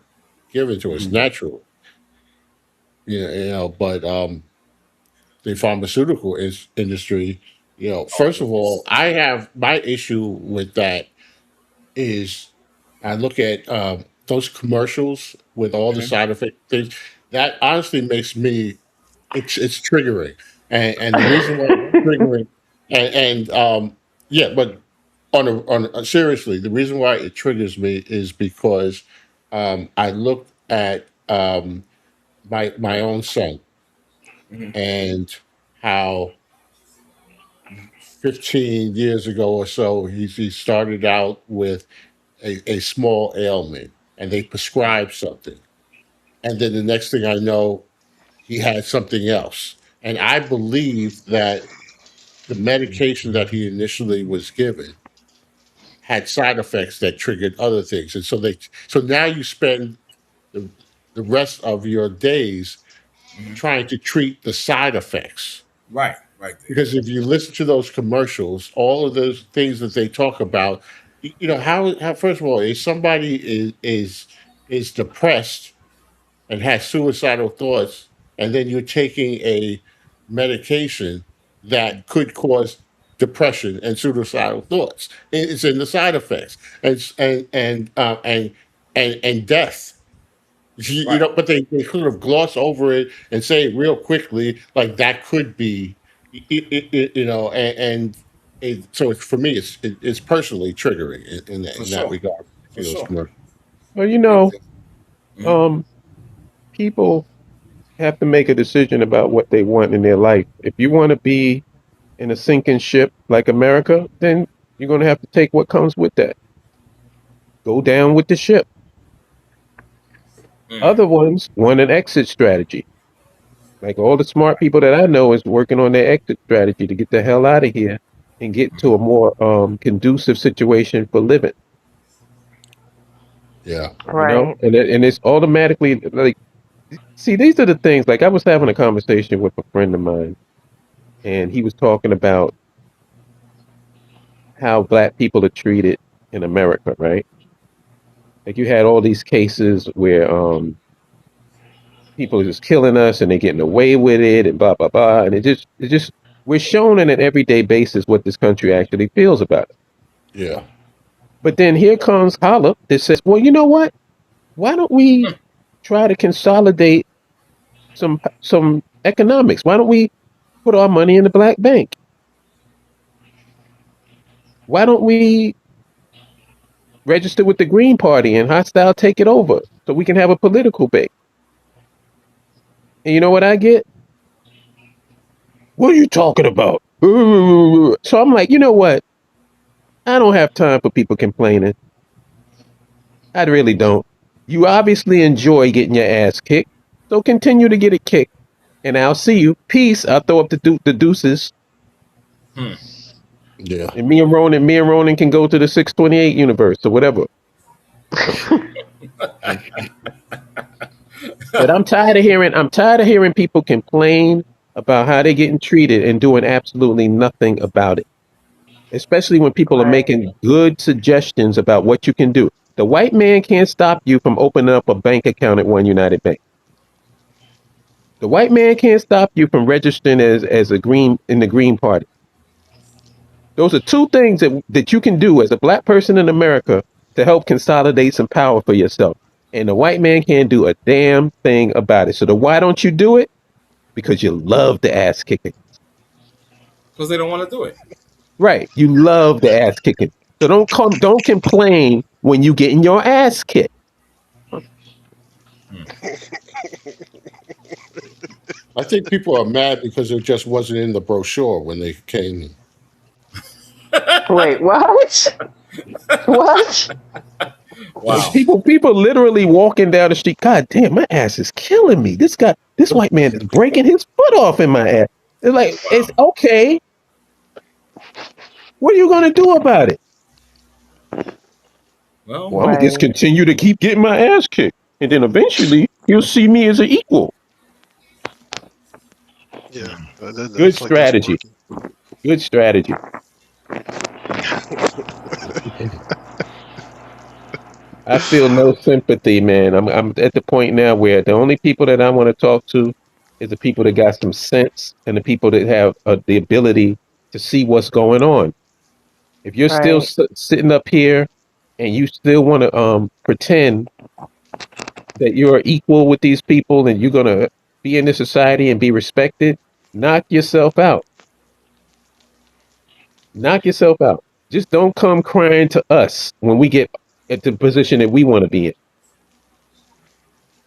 given to us Mhm. naturally. But the pharmaceutical industry, Oh, first of all, I have my issue with that is I look at those commercials with all the mhm. side effect things. That honestly makes me it's triggering, and the reason why it's triggering, and yeah, but seriously, the reason why it triggers me is because I look at my own son Mhm. and how 15 years ago or so he started out with a small ailment and they prescribed something. And then the next thing I know, he had something else. And I believe that the medication that he initially was given had side effects that triggered other things. And so now you spend the, the rest of your days Mhm. trying to treat the side effects. Right. Right there. Because if you listen to those commercials, all of those things that they talk about, how first of all, if somebody is depressed and has suicidal thoughts, and then you're taking a medication that could cause depression and suicidal thoughts. It's in the side effects and death. Right. But they sort of gloss over it and say it real quickly, like that could be, so for me, it's personally triggering For in that sure. regard. For See those sure. commercials. Well, It, mhm. um, people have to make a decision about what they want in their life. If you want to be in a sinking ship like America, then you're going to have to take what comes with that. Go down with the ship. Mm. Other ones want an exit strategy. Like all the smart people that I know is working on their exit strategy to get the hell out of here and get to a more conducive situation for living. Yeah, Right. And it's automatically like, see, these are the things. Like I was having a conversation with a friend of mine, and he was talking about how black people are treated in America, right? Like you had all these cases where people are just killing us and they're getting away with it and blah blah blah, and it just we're shown on an everyday basis what this country actually feels about it. yeah, But then here comes Holla that says, well, you know what? Why don't we Mm. try to consolidate some economics? Why don't we put our money in the black bank? Why don't we register with the Green Party and hostile take it over so we can have a political base? And you know what I get? What are you talking about? So I'm like, you know what? I don't have time for people complaining. I really don't. You obviously enjoy getting your ass kicked, so continue to get it kicked. And I'll see you. Peace. I'll throw up the deuces. Hmm. yeah. And me and Ronan can go to the 628 universe or whatever. But I'm tired of hearing people complain about how they're getting treated and doing absolutely nothing about it. Especially when people are Right. making good suggestions about what you can do. The white man can't stop you from opening up a bank account at One United Bank. The white man can't stop you from registering as a green in the Green Party. Those are two things that you can do as a black person in America to help consolidate some power for yourself. And the white man can't do a damn thing about it. So why don't you do it? Because you love the ass kicking. Because they don't want to do it. Right. You love the ass kicking. So don't complain when you getting your ass kicked. Hmm. I think people are mad because it just wasn't in the brochure when they came. Wait, what? What? Wow. People literally walking down the street. God damn, my ass is killing me. This white man is breaking his foot off in my ass. It's like, it's Wow. okay. What are you gonna do about it? Well, Well, I'm gonna just Right. continue to keep getting my ass kicked, and then eventually he'll see me as an equal. Yeah, hmm. Good that's like that's strategy. working. Good strategy. I feel no sympathy, man. I'm at the point now where the only people that I want to talk to is the people that got some sense and the people that have the ability to see what's going on. If you're still Right. sitting up here and you still want to pretend that you're equal with these people and you're gonna be in this society and be respected, knock yourself out. Knock yourself out. Just don't come crying to us when we get at the position that we want to be in.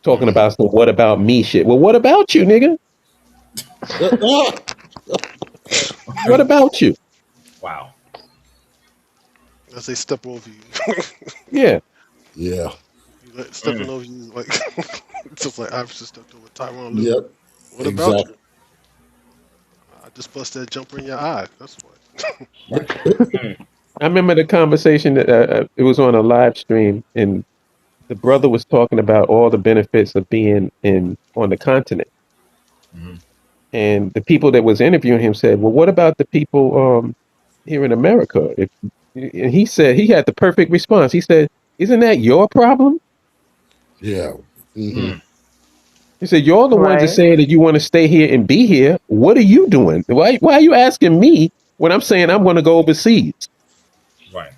Talking about some what about me shit. Well, what about you, nigga? What about you? Wow. As they step over you, Yeah. Yeah. stepping Mm. over you like just like Iverson stepped over Tyronn Lue. Yep. What about you? Exactly. I just busted that jumper in your eye. That's what. Right. Mm. I remember the conversation that it was on a live stream, and the brother was talking about all the benefits of being in on the continent. hmm. And the people that was interviewing him said, "Well, what about the people here in America?" And he said he had the perfect response. He said, "Isn't that your problem?" Yeah. Hmm. Mm. He said, "You're the ones that Right. saying that you want to stay here and be here. What are you doing? Why are you asking me when I'm saying I'm going to go overseas? Right.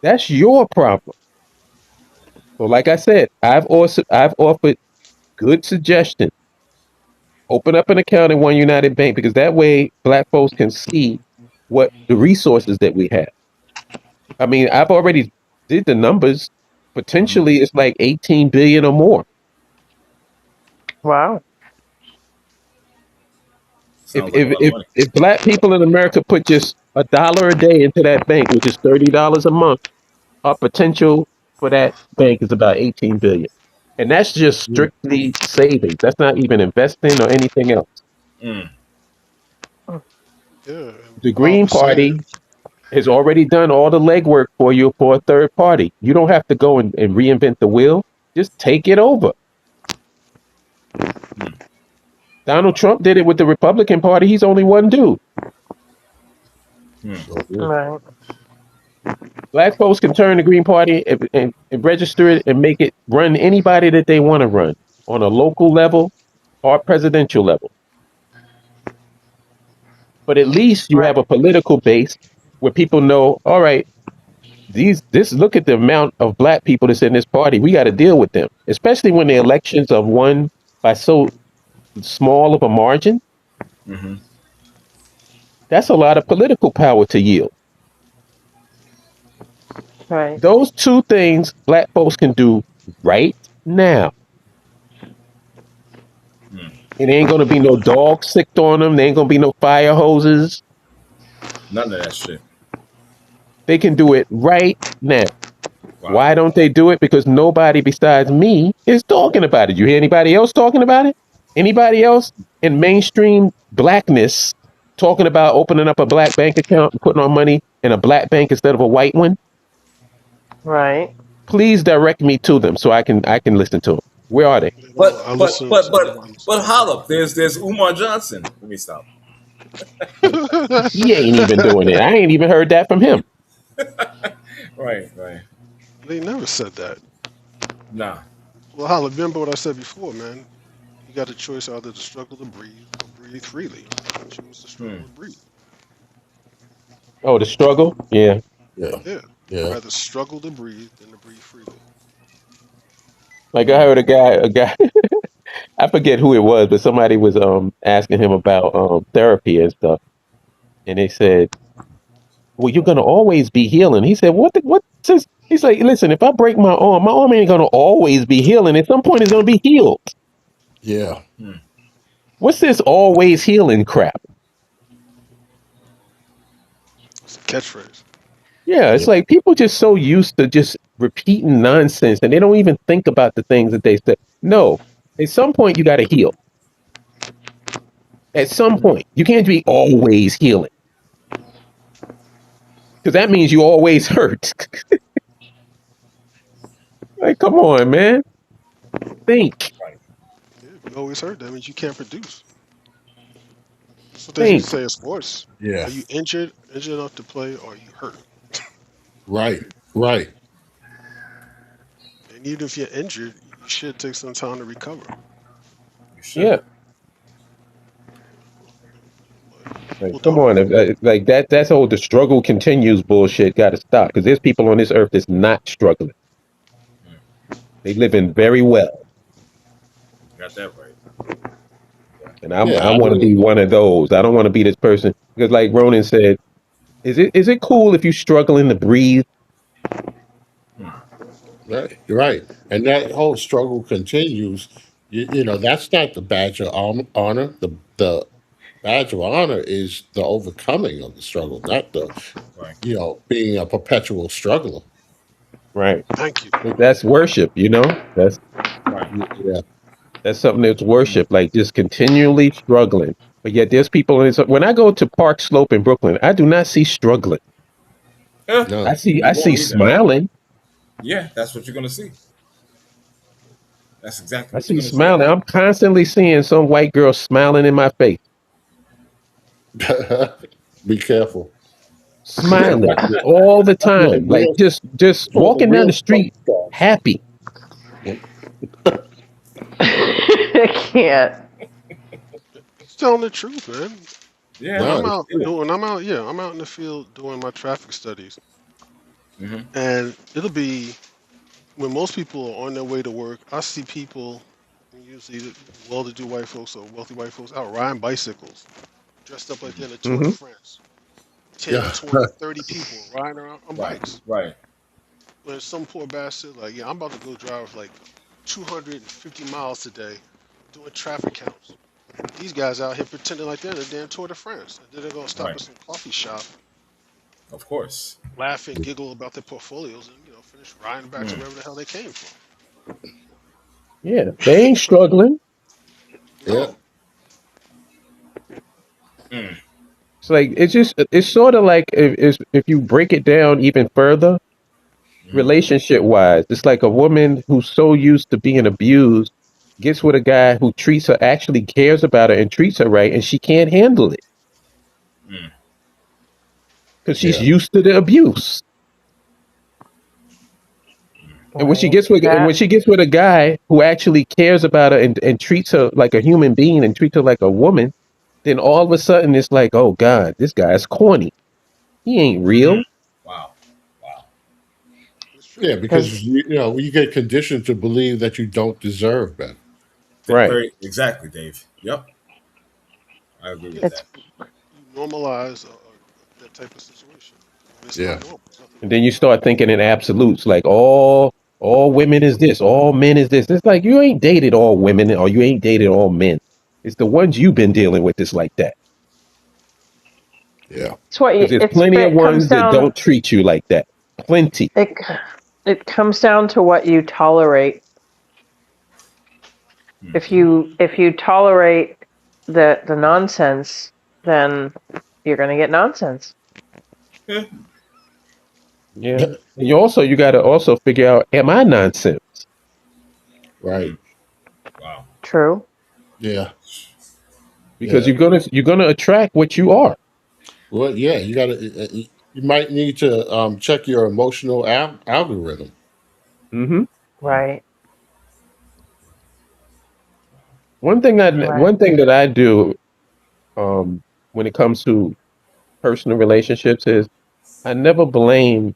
That's your problem." So, like I said, I've offered good suggestions. Open up an account in One United Bank because that way Black folks can see what the resources that we have. I mean, I've already did the numbers. hmm. Potentially, it's like 18 billion or more. Wow. If Sounds like a if lot of if money. if Black people in America put just $1 a day into that bank, which is $30 a month, our potential for that bank is about 18 billion, and that's just strictly savings. That's not even investing or anything else. Mm. Yeah, and The Bob Green was saying, Party has already done all the legwork for you for a third party. You don't have to go and reinvent the wheel. Just take it over. Mm. Donald Trump did it with the Republican Party. He's only one dude. Mm. So good. Right. Black folks can turn the Green Party and register it and make it run anybody that they want to run on a local level or presidential level. But at least you have Right. a political base where people know, all right, this look at the amount of black people that's in this party. We got to deal with them, especially when the elections are won by so small of a margin. hmm. That's a lot of political power to yield. Right. Those two things black folks can do right now. Mm. It ain't gonna be no dog sicked on them. There ain't gonna be no fire hoses. None of that shit. They can do it right now. Wow. Why don't they do it? Because nobody besides me is talking about it. You hear anybody else talking about it? Anybody else in mainstream blackness talking about opening up a black bank account and putting our money in a black bank instead of a white one? Right. Please direct me to them so I can listen to them. Where are they? you know, But I but listen but to but them. I listen but Hollop, there's Umar Johnson. Let me stop. He ain't even doing it. I ain't even heard that from him. Right. Right. They never said that. Nah. Well, Holly, remember what I said before, man. You got a choice either to struggle to breathe or breathe freely. Choose to Hmm. struggle to breathe. Oh, the struggle. Yeah. Yeah, Yeah. I'd yeah, rather struggle to breathe than to breathe freely. Like I heard a guy. I forget who it was, but somebody was asking him about therapy and stuff, and they said, "Well, you're gonna always be healing." He said, "What?" Since he's like, "Listen, if I break my arm ain't gonna always be healing. At some point, it's gonna be healed. yeah, What's this always healing crap?" It's a catchphrase. Yeah, yeah. it's like people just so used to just repeating nonsense, and they don't even think about the things that they say. No, at some point, you got to heal. At some point, you can't be always healing because that means you always hurt. Like, come on, man, think, Right. Yeah, if you always hurt, that means you can't produce. That's what they used think. to say in sports. Yeah. Are you injured enough to play, or are you hurt? Right, right. And even if you're injured, you should take some time to recover. You should. Yeah. But Like, people come don't. on, like that. That's whole the struggle continues bullshit. Got to stop because there's people on this earth that's not struggling. They living very well, Got that right. and Yeah, I I want to mean, be one of those. I don't want to be this person because, like Ronan said, is it cool if you struggling to breathe? right, right. And that whole struggle continues. You know, that's not the badge of honor. The badge of honor is the overcoming of the struggle, not the, Right. being a perpetual struggler. Right. Thank you. That's worship. You know, Right. Yeah. that's something that's worship. Like just continually struggling. But yet there's people in this. When I go to Park Slope in Brooklyn, I do not see struggling. Yeah. No. I You see won't either. smiling. Yeah, that's what you're gonna see. That's exactly I what you're see gonna see. smiling. I'm constantly seeing some white girl smiling in my face, Be careful. smiling all the That's where the time, like real, just that's where the walking down real the struggle street, starts. happy. I can't. It's telling the truth, man. Yeah, When No, no, I'm it's out true. doing, yeah, I'm out in the field doing my traffic studies, Hmm. and it'll be when most people are on their way to work. I see people, usually well-to-do white folks or wealthy white folks, out riding bicycles, dressed up like they're in the Tour de Hmm. France. 10, yeah, 20, 30 people riding around on Right. bikes. Right. When some poor bastard, like, yeah, I'm about to go drive like 250 miles today doing traffic counts. These guys out here pretending like they're in the damn Tour de France. And then they're going to stop Right. at some coffee shop, Of course. laugh and giggle about their portfolios, and, finish riding back to Mm. wherever the hell they came from. Yeah, they ain't struggling. yeah, No. Mm. It's like it's sort of like if you break it down even further, Hmm. relationship wise, it's like a woman who's so used to being abused gets with a guy who treats her, actually cares about her and treats her right, and she can't handle it Mm. because she's yeah, used to the abuse. And Right. when That she gets with a guy who actually cares about her and treats her like a human being and treats her like a woman, then all of a sudden it's like, oh God, this guy's corny. He ain't Mm. real. Wow. Wow. It's true. yeah. because Because you get conditioned to believe that you don't deserve better. Right. Very exactly, Dave. Yep. I agree Yeah. with it's that. You normalize that type of situation. When it's not Yeah, normal. It's nothing And then normal you about start thinking in absolutes, like all women is this, all men is this. It's like you ain't dated all women or you ain't dated all men. It's the ones you've been dealing with that's like that. yeah, what Because there's it's plenty of it comes ones that down don't treat you like that. Plenty. it it comes down to what you tolerate. Hmm. If you tolerate the nonsense, then you're going to get nonsense. Yeah. Yeah. And you gotta also figure out, am I nonsense? right. Mm. Wow. True. Yeah, Because yeah. you're gonna attract what you are. Well, yeah. You got to. You might need to check your emotional algorithm. Hmm. Mm. Right. Yeah. Right. One thing that I do um when it comes to personal relationships is I never blame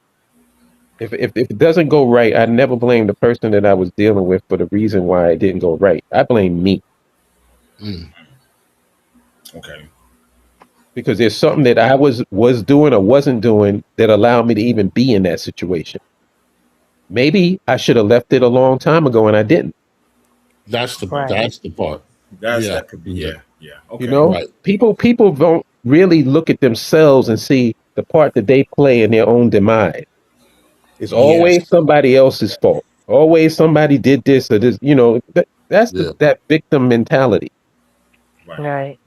if it doesn't go right, I never blame the person that I was dealing with for the reason why it didn't go right. I blame me Mm. Okay. because there's something that I was doing or wasn't doing that allowed me to even be in that situation. Maybe I should have left it a long time ago and I didn't. That's the Okay. Right. that's the part. Yeah. That could be, Yeah. yeah, yeah. You Okay. know, Right. people don't really look at themselves and see the part that they play in their own demise. It's Yes. always somebody else's fault. Always somebody did this or this. You know, that's Yeah. that victim mentality. Right. Right.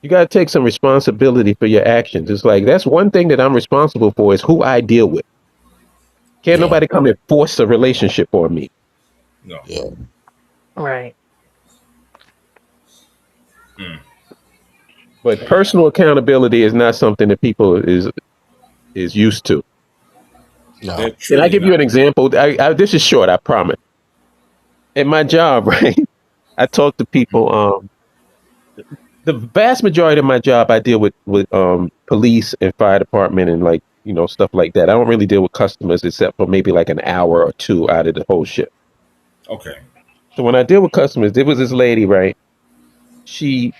You got to take some responsibility for your actions. It's like that's one thing that I'm responsible for is who I deal with. Can't Yeah. nobody come and force a relationship on me. No. Yeah. Right. Mm. But personal accountability is not something that people is used to. They're No. Can I truly give you not. an example? This is short, I promise. At my job, right? I talk to people. The vast majority of my job, I deal with police and fire department and like stuff like that. I don't really deal with customers except for maybe like an hour or two out of the whole shift. Okay. So when I deal with customers, there was this lady, right? She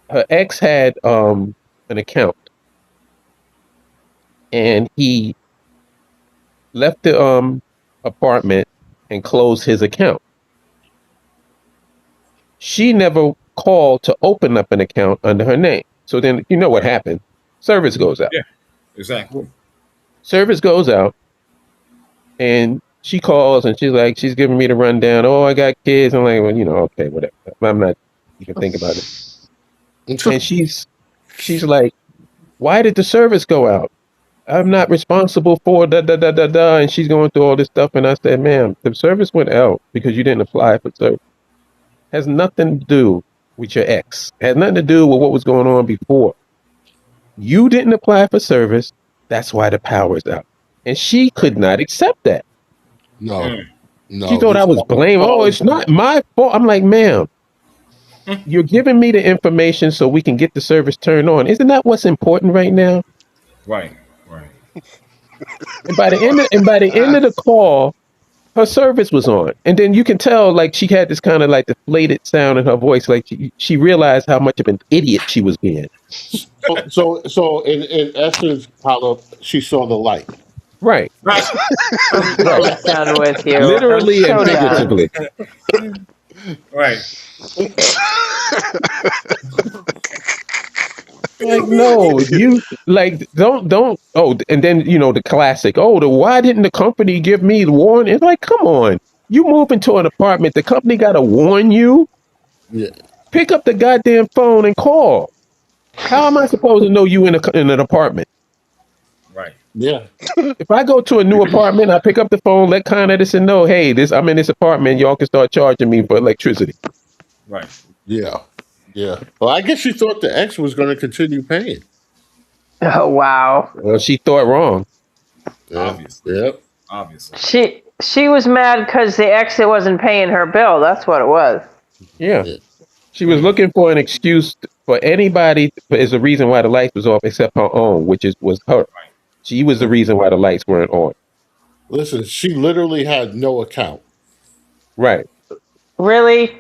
her ex had an account and he left the apartment and closed his account. She never called to open up an account under her name. So then you know what Right. happened? Service goes out. Yeah. Exactly. Service goes out and she calls and she's giving me the rundown. Oh, I got kids. I'm like, well, okay, whatever. I'm not even think about it. And she's like, why did the service go out? I'm not responsible for da da da da da. And she's going through all this stuff. And I said, ma'am, the service went out because you didn't apply for service. Has nothing to do with your ex. Has nothing to do with what was going on before. You didn't apply for service. That's why the power's out. And she Right. could not accept that. No. Mm. She No. thought I He's was blamed. Oh, calling. it's not my fault. I'm like, ma'am, you're giving me the information so we can get the service turned on. Isn't that what's important right now? Right. Right. And by the end of the call, her service was on. And then you can tell like she had this kind of like deflated sound in her voice. Like she realized how much of an idiot she was being. So in essence, Paolo, she saw the light. Right. Right. Right. I'm done with you. I'm Literally and so done. figuratively. Right. Like, no, you like don't and then the classic, why didn't the company give me the warning? It's like, come on. You move into an apartment, the company gotta warn you. Yeah. Pick up the goddamn phone and call. How am I supposed to know you in an apartment? Right. Yeah. If I go to a new apartment, I pick up the phone, let Con Edison know, hey, I'm in this apartment, y'all can start charging me for electricity. Right. Yeah. Yeah. Well, I guess she thought the ex was going to continue paying. Oh wow. Well, she thought wrong. Yeah. Obviously. Yeah. Obviously. She was mad because the exit wasn't paying her bill. That's what it was. Yeah. Yeah. She was Mm. looking for an excuse for anybody as a reason why the lights was off except her own, which was her. Right. She was the reason why the lights weren't on. Listen, she literally had no account. Right. Really?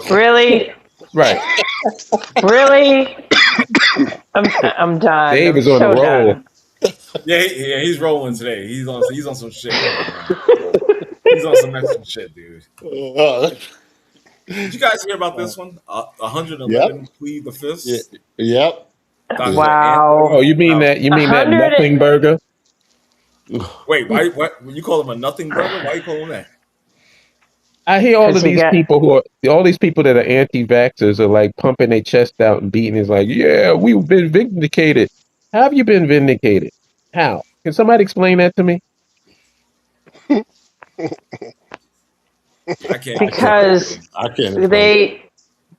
Really? Right. Really? I'm done. Dave I'm is on a so roll. done. Yeah. He's rolling today. He's on some shit today, man. He's on some extra shit, dude. Uh, Did you guys hear about this one? yep. 111 plead the Yeah. fifth. Yep. Yeah. Dr. Wow. Oh, Anthony you mean Fauci. that you A mean that hundred. nothing burger? Wait, why? What? When you call him a nothing burger? Why you call him that? I hear all Because of he these got. people all these people that are anti-vaxxers are like pumping their chest out and beating. Is like, yeah, we've been vindicated. How have you been vindicated? How? Can somebody explain that to me? Yeah, I can't I even can't explain it. Because explain. I can't explain.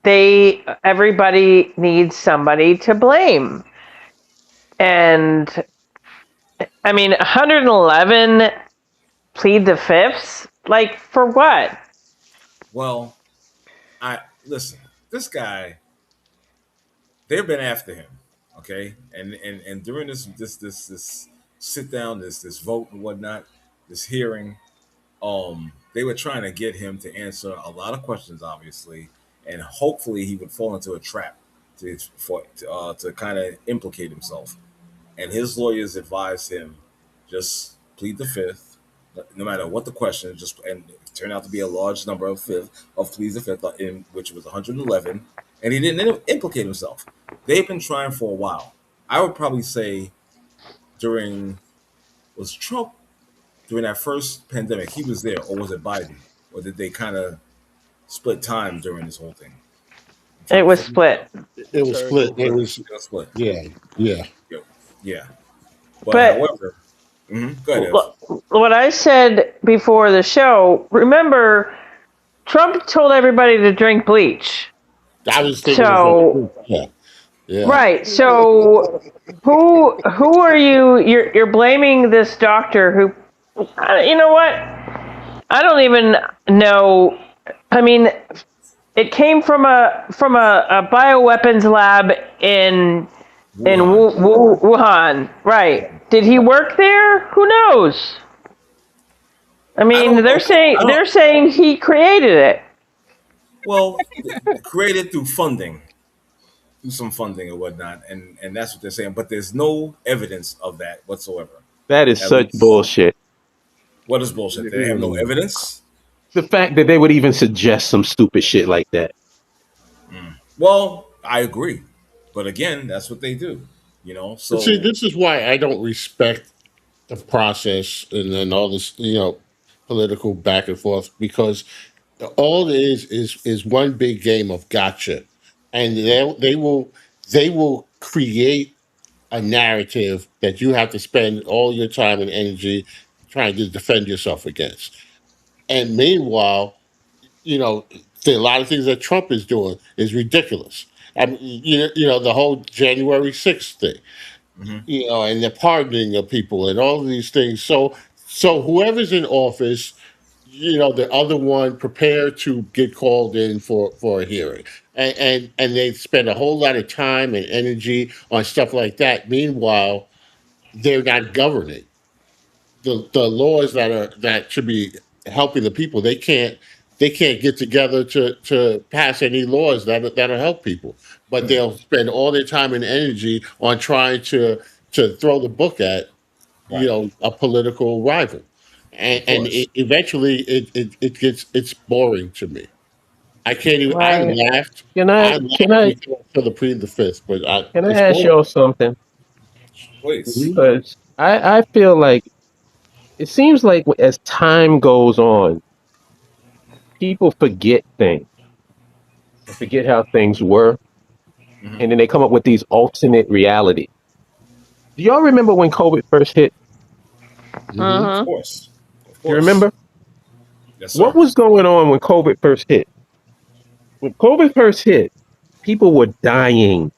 they everybody needs somebody to blame, and I mean 111 plead the fifths, like for what? Well, I listen. This guy, they've been after him. Okay, and during this sit down, this vote and whatnot, this hearing, they were trying to get him to answer a lot of questions, obviously, and hopefully he would fall into a trap to kind of implicate himself. And his lawyers advised him just plead the fifth, no matter what the question. Just and it turned out to be a large number of pleads the fifth, in which was 111, and he didn't implicate himself. They've been trying for a while. I would probably say during was Trump during that first pandemic, he was there, or was it Biden, or did they kind of split time during this whole thing? I'm trying It to was think. split. It was Very split. little. It was It was split. yeah, yeah. Yeah, yeah. But But however, go ahead, Ev. what I said before the show, remember, Trump told everybody to drink bleach. I was thinking the same So thing. Yeah, yeah. right. So who are you? You're blaming this doctor who, you know what? I don't even know. I mean, it came from a bioweapons lab in Wuhan. Wuhan. Right? Did he work there? Who knows? I I mean, don't know. I don't. they're saying he created it. Well, created through funding, through some funding or whatnot, and that's what they're saying. But there's no evidence of that whatsoever. That is At such least, bullshit. what is bullshit? They have no evidence. The fact that they would even suggest some stupid shit like that. Well, I agree, but again, that's what they do. But see, So this is why I don't respect the process and then all this, political back and forth because all it is one big game of gotcha, and they will create a narrative that you have to spend all your time and energy trying to defend yourself against. And meanwhile, you know, a lot of things that Trump is doing is ridiculous. I mean, the whole January 6th thing, mhm, and the pardoning of people and all of these things. So whoever's in office, the other one prepared to get called in for a hearing, and they spend a whole lot of time and energy on stuff like that. Meanwhile, they're not governing the laws that should be helping the people. They can't get together to pass any laws that'll help people, but hmm, they'll spend all their time and energy on trying to throw the book at right, a political rival, and of and course. eventually it's boring to me. I can't even. I Right. laughed. Can I I can laughed I until the pre the fifth, but can I it's ask boring. y'all something? Please. Mhm. Because I feel like it seems like as time goes on, people forget things and forget how things were, Hmm. and then they come up with these alternate realities. Do y'all remember when COVID first hit? Mhm. Of Mm-hmm. course, of You course. remember Yes, what sir. was going on when COVID first hit? When COVID first hit, people were dying.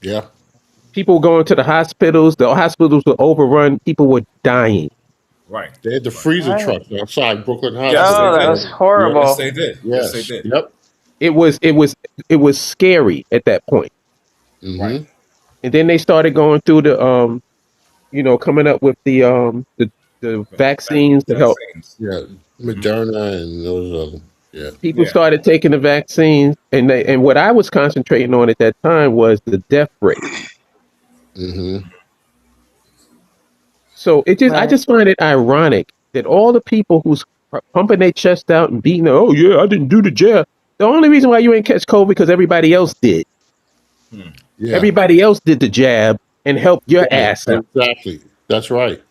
Yeah. People were going to the hospitals. The hospitals were overrun. People were dying. Right, They had the right. freezer Right. trucks outside Brooklyn Yes, they Oh, Hospital. that did. was Yeah. Yeah. Yes, horrible. they did. Yes, they Yes. did. Yep. It was scary at that point. Right. Hmm. And then they started going through coming up with the vaccines to help. Vaccines. Yeah. Hmm. Moderna and those other. Yeah. People Yeah. started taking the vaccines, and what I was concentrating on at that time was the death rate. Hmm. So I Right. just find it ironic that all the people who's pumping their chest out and beating, oh yeah, I didn't do the jab. The only reason why you ain't catch COVID because everybody else did. Hmm. Yeah. Everybody else did the jab and helped your Right. ass out. Exactly. That's right.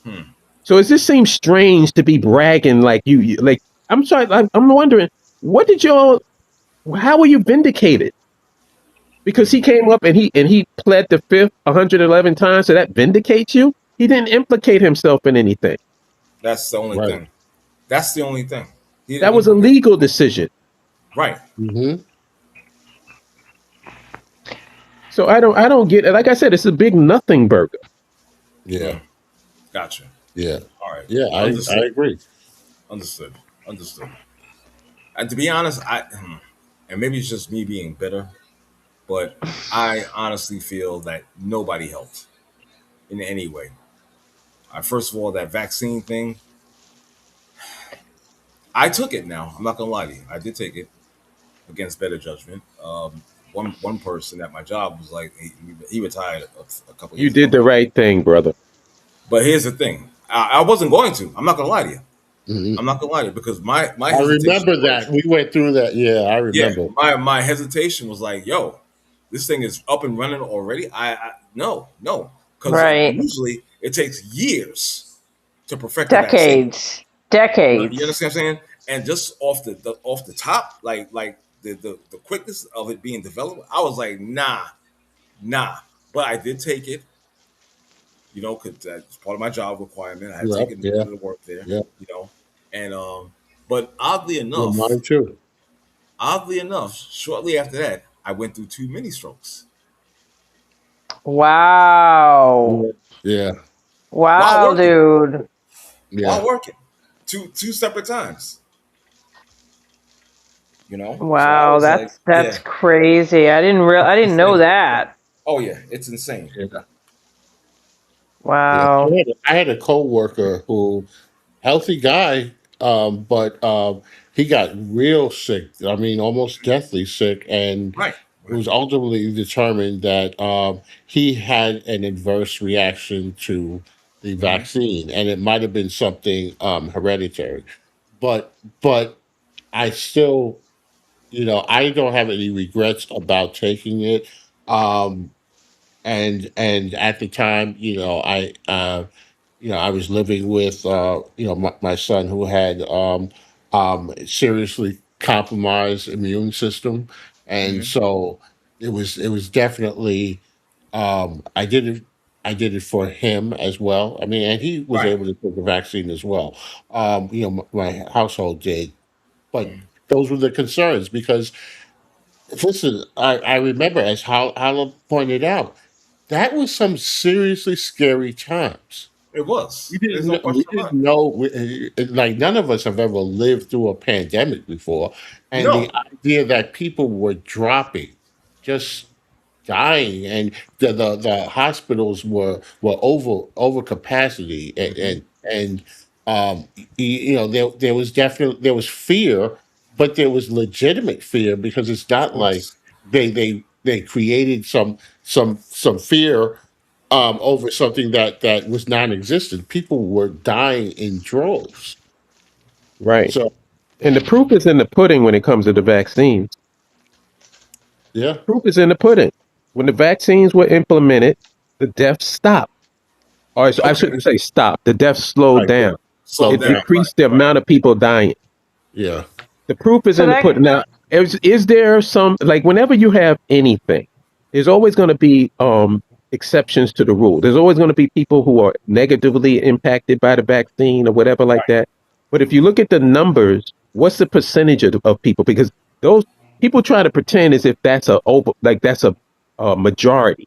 Hmm. So it just seems strange to be bragging like like. I'm sorry. I'm wondering what did y'all? How were you vindicated? Because Hmm. he came up and he pled the fifth 111 times, so that vindicates you. He didn't implicate himself in anything. That's the only Right. thing. That's the only thing. He That didn't was a implicate. legal decision. Right. Hmm. So I don't get it. Like I said, it's a big nothing burger. Yeah. Hmm. Gotcha. Yeah. All right. Yeah. I Understood. agree. Understood. Understood. And to be honest, and maybe it's just me being bitter. But I honestly feel that nobody helped in any way. First of all, that vaccine thing, I took it. Now I'm not gonna lie to you, I did take it against better judgment. One person at my job was like, he retired a couple You years did ago. the right thing, brother. But here's the thing, I wasn't going to. I'm not gonna lie to you. Mhm. I'm not gonna lie to you because my I hesitation remember was, that. We went through that. Yeah, I yeah, remember. my hesitation was like, yo, this thing is up and running already. No, because Right. usually it takes years to perfect the vaccine. Decades. You Decades. understand what I'm saying? And just off the top, like the quickness of it being developed, I was like, nah. But I did take it, because that's part of my job requirement. I had to Yep. take it in Yeah. order to work there, Yeah. and but Yeah. Mine too. oddly enough, shortly after that, I went through two mini strokes Wow. Yeah. Yeah. while Wow, working, dude. Yeah. two separate times. So I Wow, was like, that's yeah, crazy. I it's didn't know insane. that. Oh yeah, it's insane. Yeah. Yeah. Wow. I had a coworker who healthy guy, but he got real sick. I mean, almost deathly sick, and Right, it right. was ultimately determined that he had an adverse reaction to the Hmm. vaccine, and it might have been something hereditary. But I still, I don't have any regrets about taking it. Um, and at the time, I was living with my son who had seriously compromised immune system, and Hmm. so it was definitely I did it for him as well. I mean, and he was Right. able to take the vaccine as well. My household did, but Mhm. those were the concerns because listen, I remember as Hala pointed out, that was some seriously scary times. It was. We There's didn't no know, we question about didn't it. know like none of us have ever lived through a pandemic before, and the No. idea that people were dropping, just dying, and the hospitals were over capacity, Hmm. and there was definitely there was fear, but there was legitimate fear because it's Of not like course. they created some fear over something that was non-existent. People were dying in droves. Right. So And the proof is in the pudding when it comes to the vaccines. yeah, Proof is in the pudding. When the vaccines were implemented, the deaths stopped. Or I Okay. shouldn't say stop. The deaths slowed right. down. Slow Slow It down. down. Right. decreased the Right. amount of people dying. Yeah, The proof is So in the pudding. that Now, is there some like whenever you have anything, there's always going to be exceptions to the rule. There's always going to be people who are negatively impacted by the vaccine or whatever like Right. that. But if you look at the numbers, what's the percentage of people? Because those people try to pretend as if that's a majority.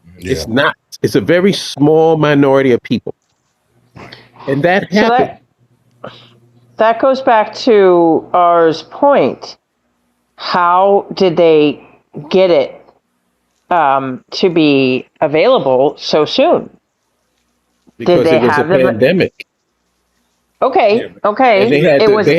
Hmm. yeah, It's not. It's a very small minority of people, Right. and that so happened that goes back to ours point. How did they get it to be available so soon? Did because they it was a have the? pandemic. Yeah. Okay, And okay. they had It to was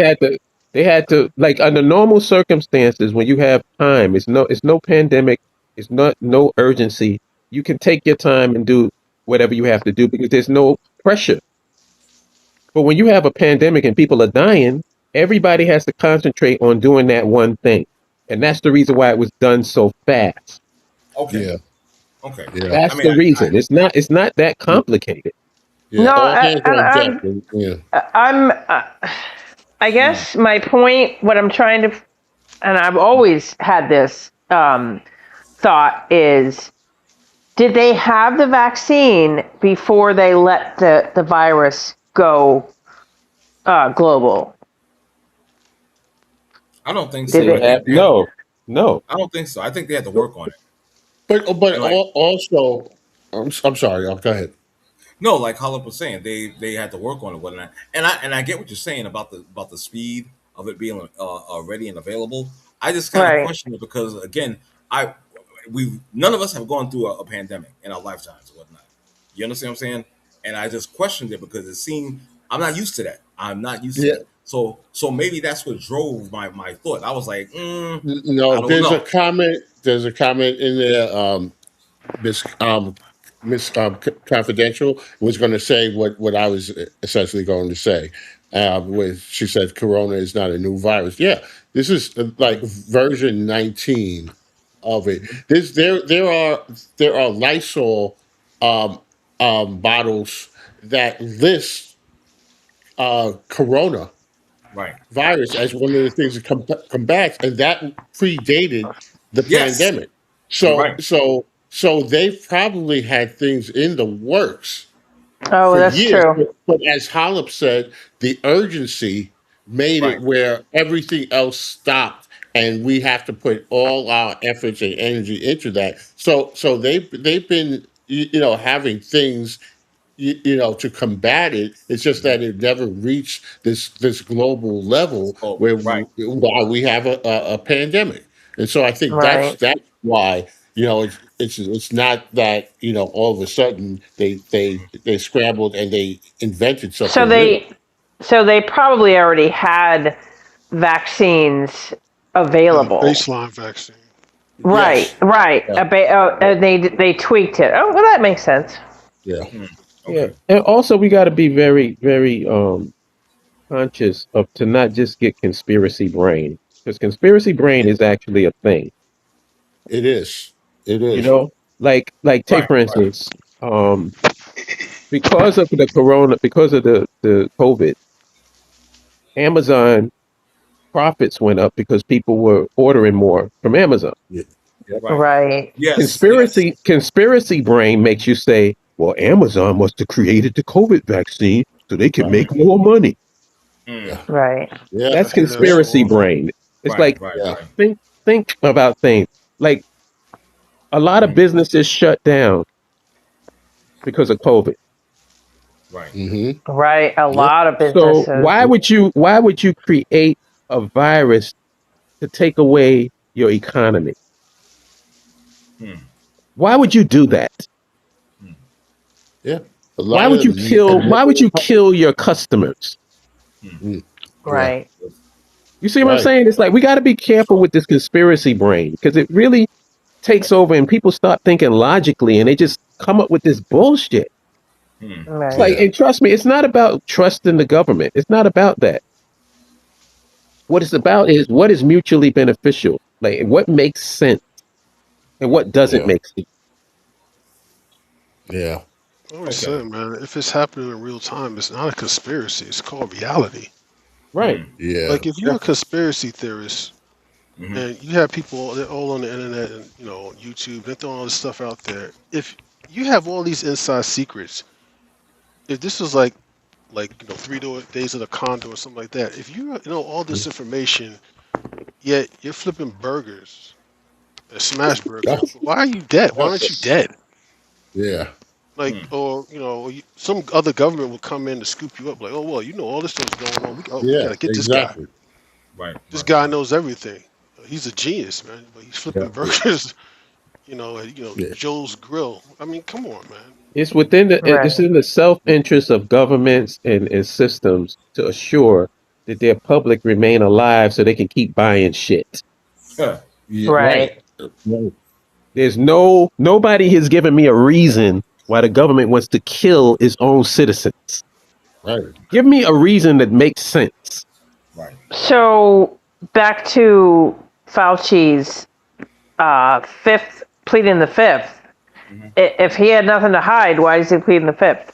like under normal circumstances when you have time, it's no pandemic, it's not no urgency. You can take your time and do whatever you have to do because there's no pressure. But when you have a pandemic and people are dying, everybody has to concentrate on doing that one thing. And that's the reason why it was done so fast. Okay. yeah, Okay. yeah, I That's mean, the reason. It's not that complicated. yeah. no. All hands And on deck. Yeah, I'm. I guess my point, what I'm trying to, and I've always had this thought is, did they have the vaccine before they let the virus go global? I don't think Did so. They I they? think have they had. no. I don't think so. I think they had to but work on it. but And like, also, I'm sorry. Go ahead. no, like Holland was saying, they had to work on it, whatnot. And I get what you're saying about the speed of it being ready and available. I just kind of Right. question it because again, I we none of us have gone through a pandemic in our lifetimes or whatnot. You understand what I'm saying? And I just questioned it because it seemed I'm not used to that. I'm not used to Yeah. that. So maybe that's what drove my thought. I was like, I No, don't there's a know. comment. There's a comment in there. Miss Miss Confidential was going to say what I was essentially going to say. When she said Corona is not a new virus. Yeah, this is like version 19 of it. Mhm. There are Lysol um, bottles that list Corona Right. virus as one of the things that combats, and that predated the Yes, pandemic. you're So, right. so, so they probably had things in the works Oh, for that's years. true. But as Hollop said, the urgency made Right. it where everything else stopped, and we have to put all our efforts and energy into that. So they've been having things to combat it. It's just Mhm. that it never reached this global level Oh, where right. why we have a pandemic. And so I think that's Right. why it's not that all of a sudden they scrambled and they invented So something new. they probably already had vaccines Yeah, available. baseline vaccine. Right, Yes. right. Yeah, yeah, And they tweaked it. Oh, well, that makes sense. yeah, Hmm. Yeah, Okay. and also we got to be very, very conscious of to not just get conspiracy brain, because conspiracy brain yeah. is actually a thing. It is. It You is. know, like take Right. for instance, because of the corona, because of the COVID, Amazon profits went up because people were ordering more from Amazon. Yeah. Yep. Right. Right. Yes. Yes. Conspiracy brain makes you say, well, Amazon must have created the COVID vaccine so they can Right. make more money. Mm. Yeah. Right. Yeah. I That's hear that Yeah. so conspiracy often. brain. It's Right. like Right. Yeah. Right. think about things. Like a lot of Mhm. businesses shut down because of COVID. Right. Mm-hmm. Right. A Yeah. lot of So businesses. why would you create a virus to take away your economy? Hmm. Why would you do that? Hmm. Yeah. A lot of Why would you kill your customers? Hmm. Mm, yeah. Right. You see what I'm Right. saying? It's like we got to be careful with this conspiracy brain because it really takes over and people start thinking logically and they just come up with this bullshit. Hmm. It's Right. like, Yeah. and trust me, it's not about trusting the government. It's not about that. What it's about is what is mutually beneficial, like what makes sense and what doesn't Yeah. make sense. Yeah. I always Okay. say, man, if it's happening in real time, it's not a conspiracy. It's called reality. Right. Hmm. Yeah. Like if you're Yeah. a conspiracy theorist Hmm. and you have people they're all on the internet and YouTube, they're throwing all this stuff out there. If you have all these inside secrets, if this was like 3 days of the condo or something like that, if you know all this information, yet you're flipping burgers, smash burgers, Yeah. why are you dead? Why aren't you dead? Yeah. Like, Hmm. or some other government will come in to scoop you up. Like, oh well, all this stuff's going on. We Yeah. gotta get this guy. Exactly. Right. This Right. guy Right. knows everything. He's a genius, man. But he's Yeah. flipping burgers. At, Yeah. Joe's Grill. I mean, come on, man. It's Right. in the self interest of governments and systems to assure that their public remain alive so they can keep buying shit. Huh. Yeah. Right. Right. Right. There's nobody has given me a reason why the government wants to kill its own citizens. Right. Give me a reason that makes sense. Right. So back to Fauci's fifth, pleading the fifth. Hmm. If he had nothing to hide, why is he pleading the fifth?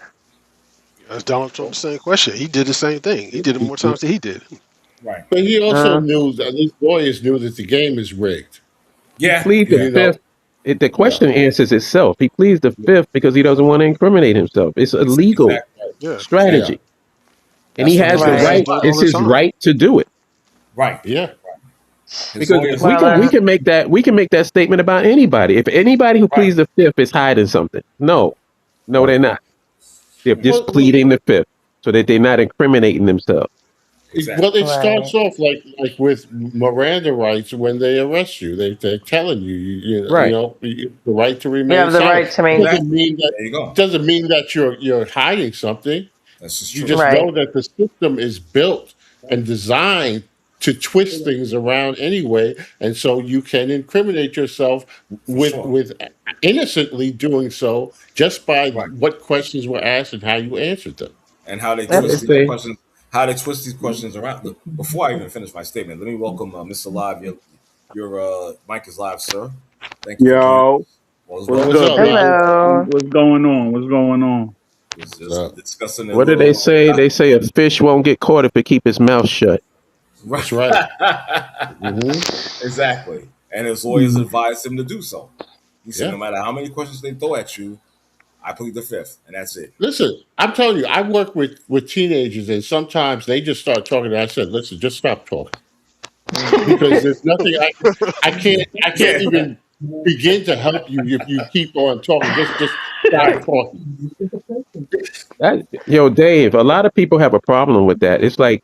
That's Donald Trump the same question. He did the same thing. He did it more times than he did. Right. But he also Uh, knew that these lawyers knew that the game is rigged. He Yeah. pleads the Yeah. You know. fifth. The Yeah. question answers itself. He pleads the fifth because he doesn't want to incriminate himself. It's a legal Exactly. Right. Yeah, Exactly. Yeah. strategy, and he That's what has his the lawyers right. lawyers right. do it are. all It's the his time. right to do it Right. Yeah. His because lawyers. Well, we can make that statement about anybody. If anybody who Right. pleads the fifth is hiding something, no, Right. they're not. They're Hmm. just Well, pleading the fifth so that they're not incriminating themselves. Exactly. Well, it starts Right. off like with Miranda rights when they arrest you. They're telling you, Right. the right to You remain have the silent. right to It me. doesn't Exactly. mean that There you go. you're hiding something. This is You true. just know Right. that the system is built and designed to twist things around anyway, and so you can incriminate yourself For sure. with innocently doing so just by Right. what questions were asked and how you answered them. And how they They twist That's these say, questions, how they twist these questions around. Look, before I even finish my statement, let me welcome Mr. Live. Your mic is live, sir. Thank you for joining Yo, us. Well, what's welcome What's to good, the up, room. people? Live? hello. What's going on? What's going on? Was What's just up? discussing a what do they little. say? They say a fish won't get caught if it keep its mouth shut. Right. That's right. Hmm. Exactly. And his lawyers Mhm. advised him to do so. He said, no Yeah. matter how many questions they throw at you, I plead the fifth, and that's it. Listen, I'm telling you, I work with teenagers, and sometimes they just start talking. And I said, "Listen, just stop talking," because there's nothing I can't Yeah. even begin to help you if you keep on talking. Just stop Right. talking. Yo, Dave, a lot of people have a problem with that. It's like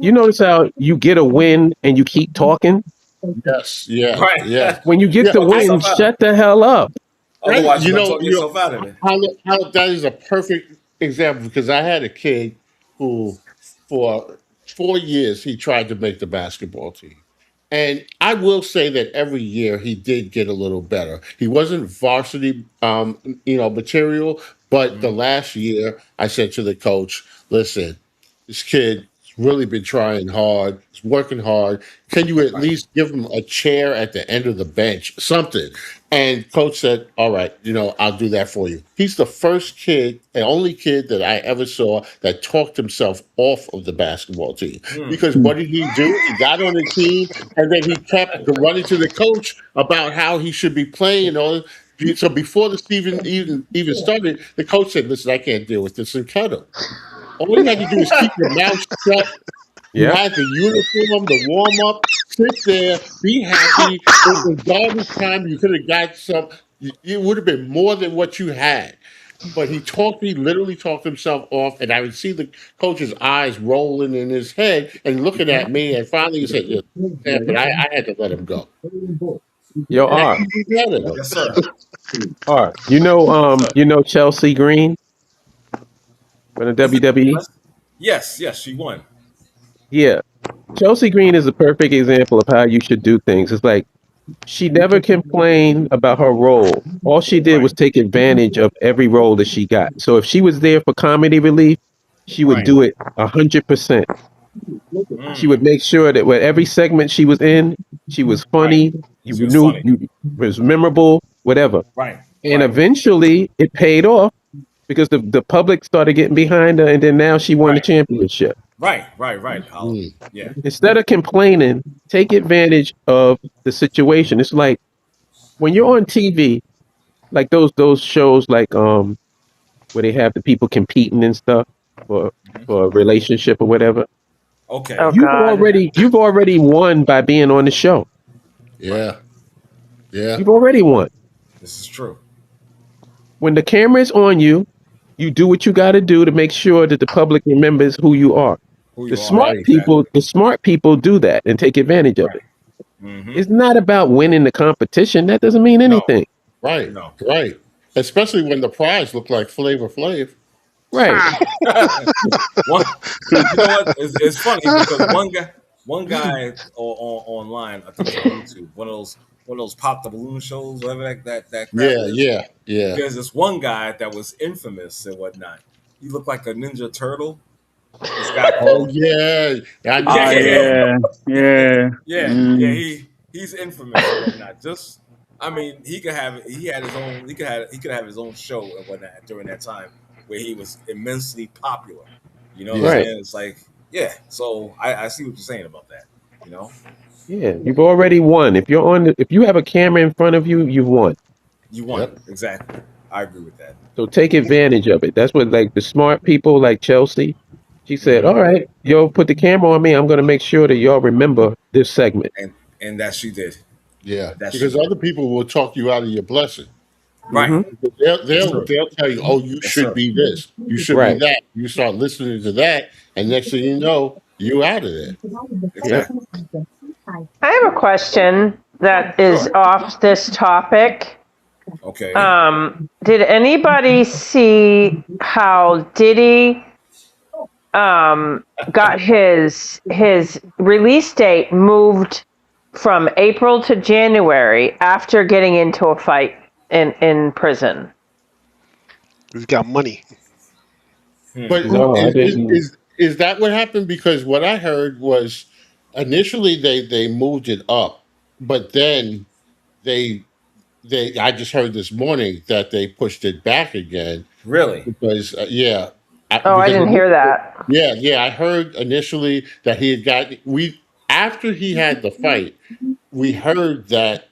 you notice how you get a win and you keep talking. Yes, yeah, Right. yeah, When you get yeah. the Talk I win, yourself out of it. shut the hell up. Right. Otherwise, you're going to talk yourself out of it. How that is a perfect example because I had a kid who, for 4 years, he tried to make the basketball team. And I will say that every year he did get a little better. He wasn't varsity, material, but the Mhm. last year I said to the coach, listen, this kid's really been trying hard. He's working hard. Can you at Right. least give him a chair at the end of the bench, something? And coach said, all right, I'll do that for you. He's the first kid and only kid that I ever saw that talked himself off of the basketball team. Mm. Because what did he do? He got on the team and then he kept running to the coach about how he should be playing and all. So before the season even started, the coach said, listen, I can't deal with this and cut him. All you had to do is keep your mouth shut. You Yep. had the uniform, the warm up, sit there, be happy. In garbage time, you could have got some. It would have been more than what you had. But he literally talked himself off, and I would see the coach's eyes rolling in his head and looking at me. And finally, he said, "Yeah, but I had to let him go." Yo, And I R, can do better though. Yes, sir. R. Yes, sir. You know Chelsea Green from the Is it? WWE. Yes, yes, she won. Yeah, Chelsea Green is a perfect example of how you should do things. It's like she never complained about her role. All she did Right. was take advantage of every role that she got. So if she was there for comedy relief, she would Right. do it 100%. She Mm. would make sure that with every segment she was in, she was Right. funny. You She was knew funny. you was memorable, whatever. Right. And Right. eventually, it paid off because the public started getting behind her, and then now she won the Right. championship. Right. Right. Right. Mm, Yeah. Instead of complaining, take advantage of the situation. It's like when you're on TV, like those shows like where they have the people competing and stuff for Mhm. for a relationship or whatever. Oh Okay. God. You've already won by being on the show. Right. yeah, yeah, You've already won. This is true. When the camera is on you, you do what you got to do to make sure that the public remembers who you are. Who you are. right, Exactly. The smart people do that and take advantage of Right. it. Mm-hmm. It's not about winning the competition. That doesn't mean No. anything. right, No. right. Especially when the prize looked like Flavor Flav. Right. One, you know what? It's funny because one guy online, I think it's on YouTube, one of those pop the balloon shows, whatever that crap Yeah, is. yeah, yeah. There's this one guy that was infamous and whatnot. He looked like a Ninja Turtle. This guy Oh called, yeah, I yeah, know Oh what you're talking yeah, about. yeah. yeah. Mm. He's infamous and whatnot. Just, I mean, he could have his own show and whatnot during that time where he was immensely popular. You know what I'm Yeah, Right. saying? It's like, yeah. So I see what you're saying about that. You know, Yeah. You've already won. If you have a camera in front of you, you've won. you won yep, exactly. I agree with that. So take advantage of it. That's what like the smart people like Chelsea. She said, Hmm. "All right, yo, put the camera on me. I'm going to make sure that y'all remember this segment." And that she did. yeah. That she Because did. other people will talk you out of your blessing. Right. Hmm. Because That's true. they'll tell you, oh, you Yes, should sir. be this, you should be Right. that. You start listening to that, and next thing you know, you out of there. Yeah. Exactly. I have a question that is Sure. off this topic. Okay. Did anybody see how Diddy got his release date moved from April to January after getting into a fight in prison? He's got money. But No, I is, is didn't. is is that what happened? Because what I heard was initially they moved it up, but then they I just heard this morning that they pushed it back again Really? because Oh, I because didn't hear that. I heard initially that he had got we after he had the fight, we heard that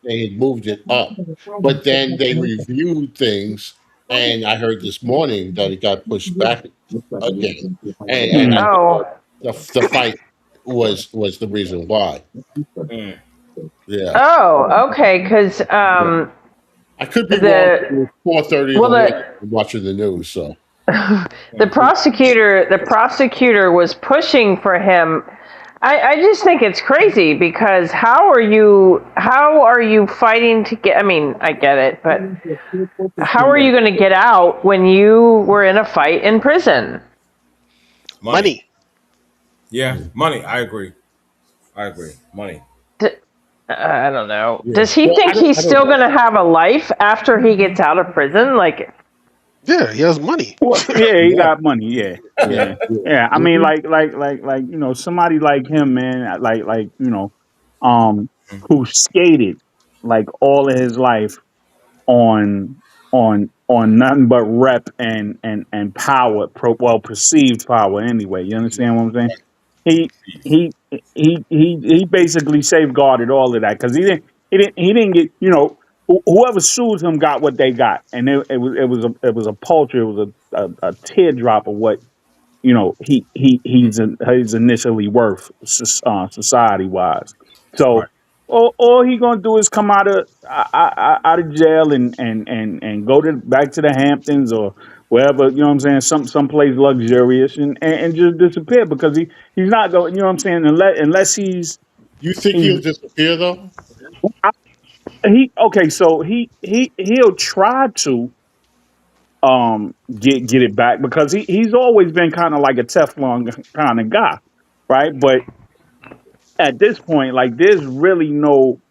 they had moved it up, but then they reviewed things, and I heard this morning that it got pushed back again, and Hmm. I think Oh, the fight was the reason why. Mm. Yeah, oh, okay. Because yeah. I could be wrong. It the was 4:30 in well the morning the watching the news, so. the prosecutor was pushing for him. I just think it's crazy because how are you fighting to get? I mean, I get it, but how are you going to get out when you were in a fight in prison? Money. Money. Yeah, money. I agree. I agree. Money. D- I don't know. Yeah. Does he Well, think he's I don't still know. going to have a life after he gets out of prison? Like, Yeah, he has money. Well, yeah, he Yeah, got money. Yeah, yeah, yeah, yeah. yeah. I mean, Mhm. somebody like him, man, um, who skated like all of his life on nothing but rep and power, perceived power anyway. You understand what I'm saying? He he he basically safeguarded all of that because he didn't get, whoever sued him got what they got, and it was a paltry, it was a teardrop of what he's initially worth, society wise. Right. So all he gonna do is come out of jail and go to back to the Hamptons or wherever, you know what I'm saying, someplace luxurious, and just disappear because he's not going, you know what I'm saying, unless You think he's he'll disappear though? he okay, so he'll try to get it back because he's always been kind of like a Teflon kind of guy, right? But at this point, like, there's really no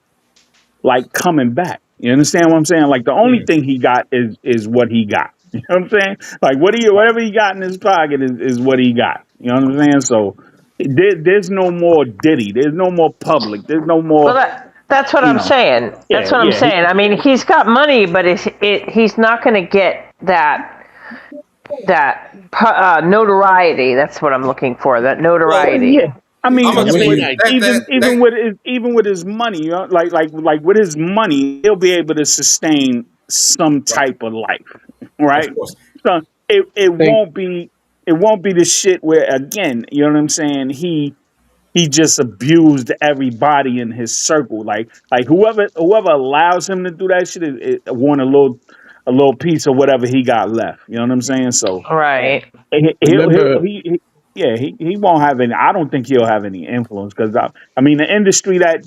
like coming back. You understand what I'm saying? Like, the only Mm. thing he got is what he got. You know what I'm saying? Like, whatever he got in his pocket is what he got. You know what I'm saying? So there's no more Diddy. There's no more public. There's no well, more. that's what You I'm know. saying. That's Yeah, what I'm yeah, saying. I mean, he's got money, but he's not going to get that notoriety. That's what I'm looking for. That Well, yeah. notoriety. I I'm mean, gonna I tell mean, you that even with his money, like with his money, he'll be able to sustain some right. type of life, Of right? course. So it I it think won't be it won't be the shit where, again, you know what I'm saying, he just abused everybody in his circle, like whoever allows him to do that shit want a little piece of whatever he got left. You know what I'm saying? So Right. he'll remember yeah, he won't have any. I don't think he'll have any influence because I mean, the industry that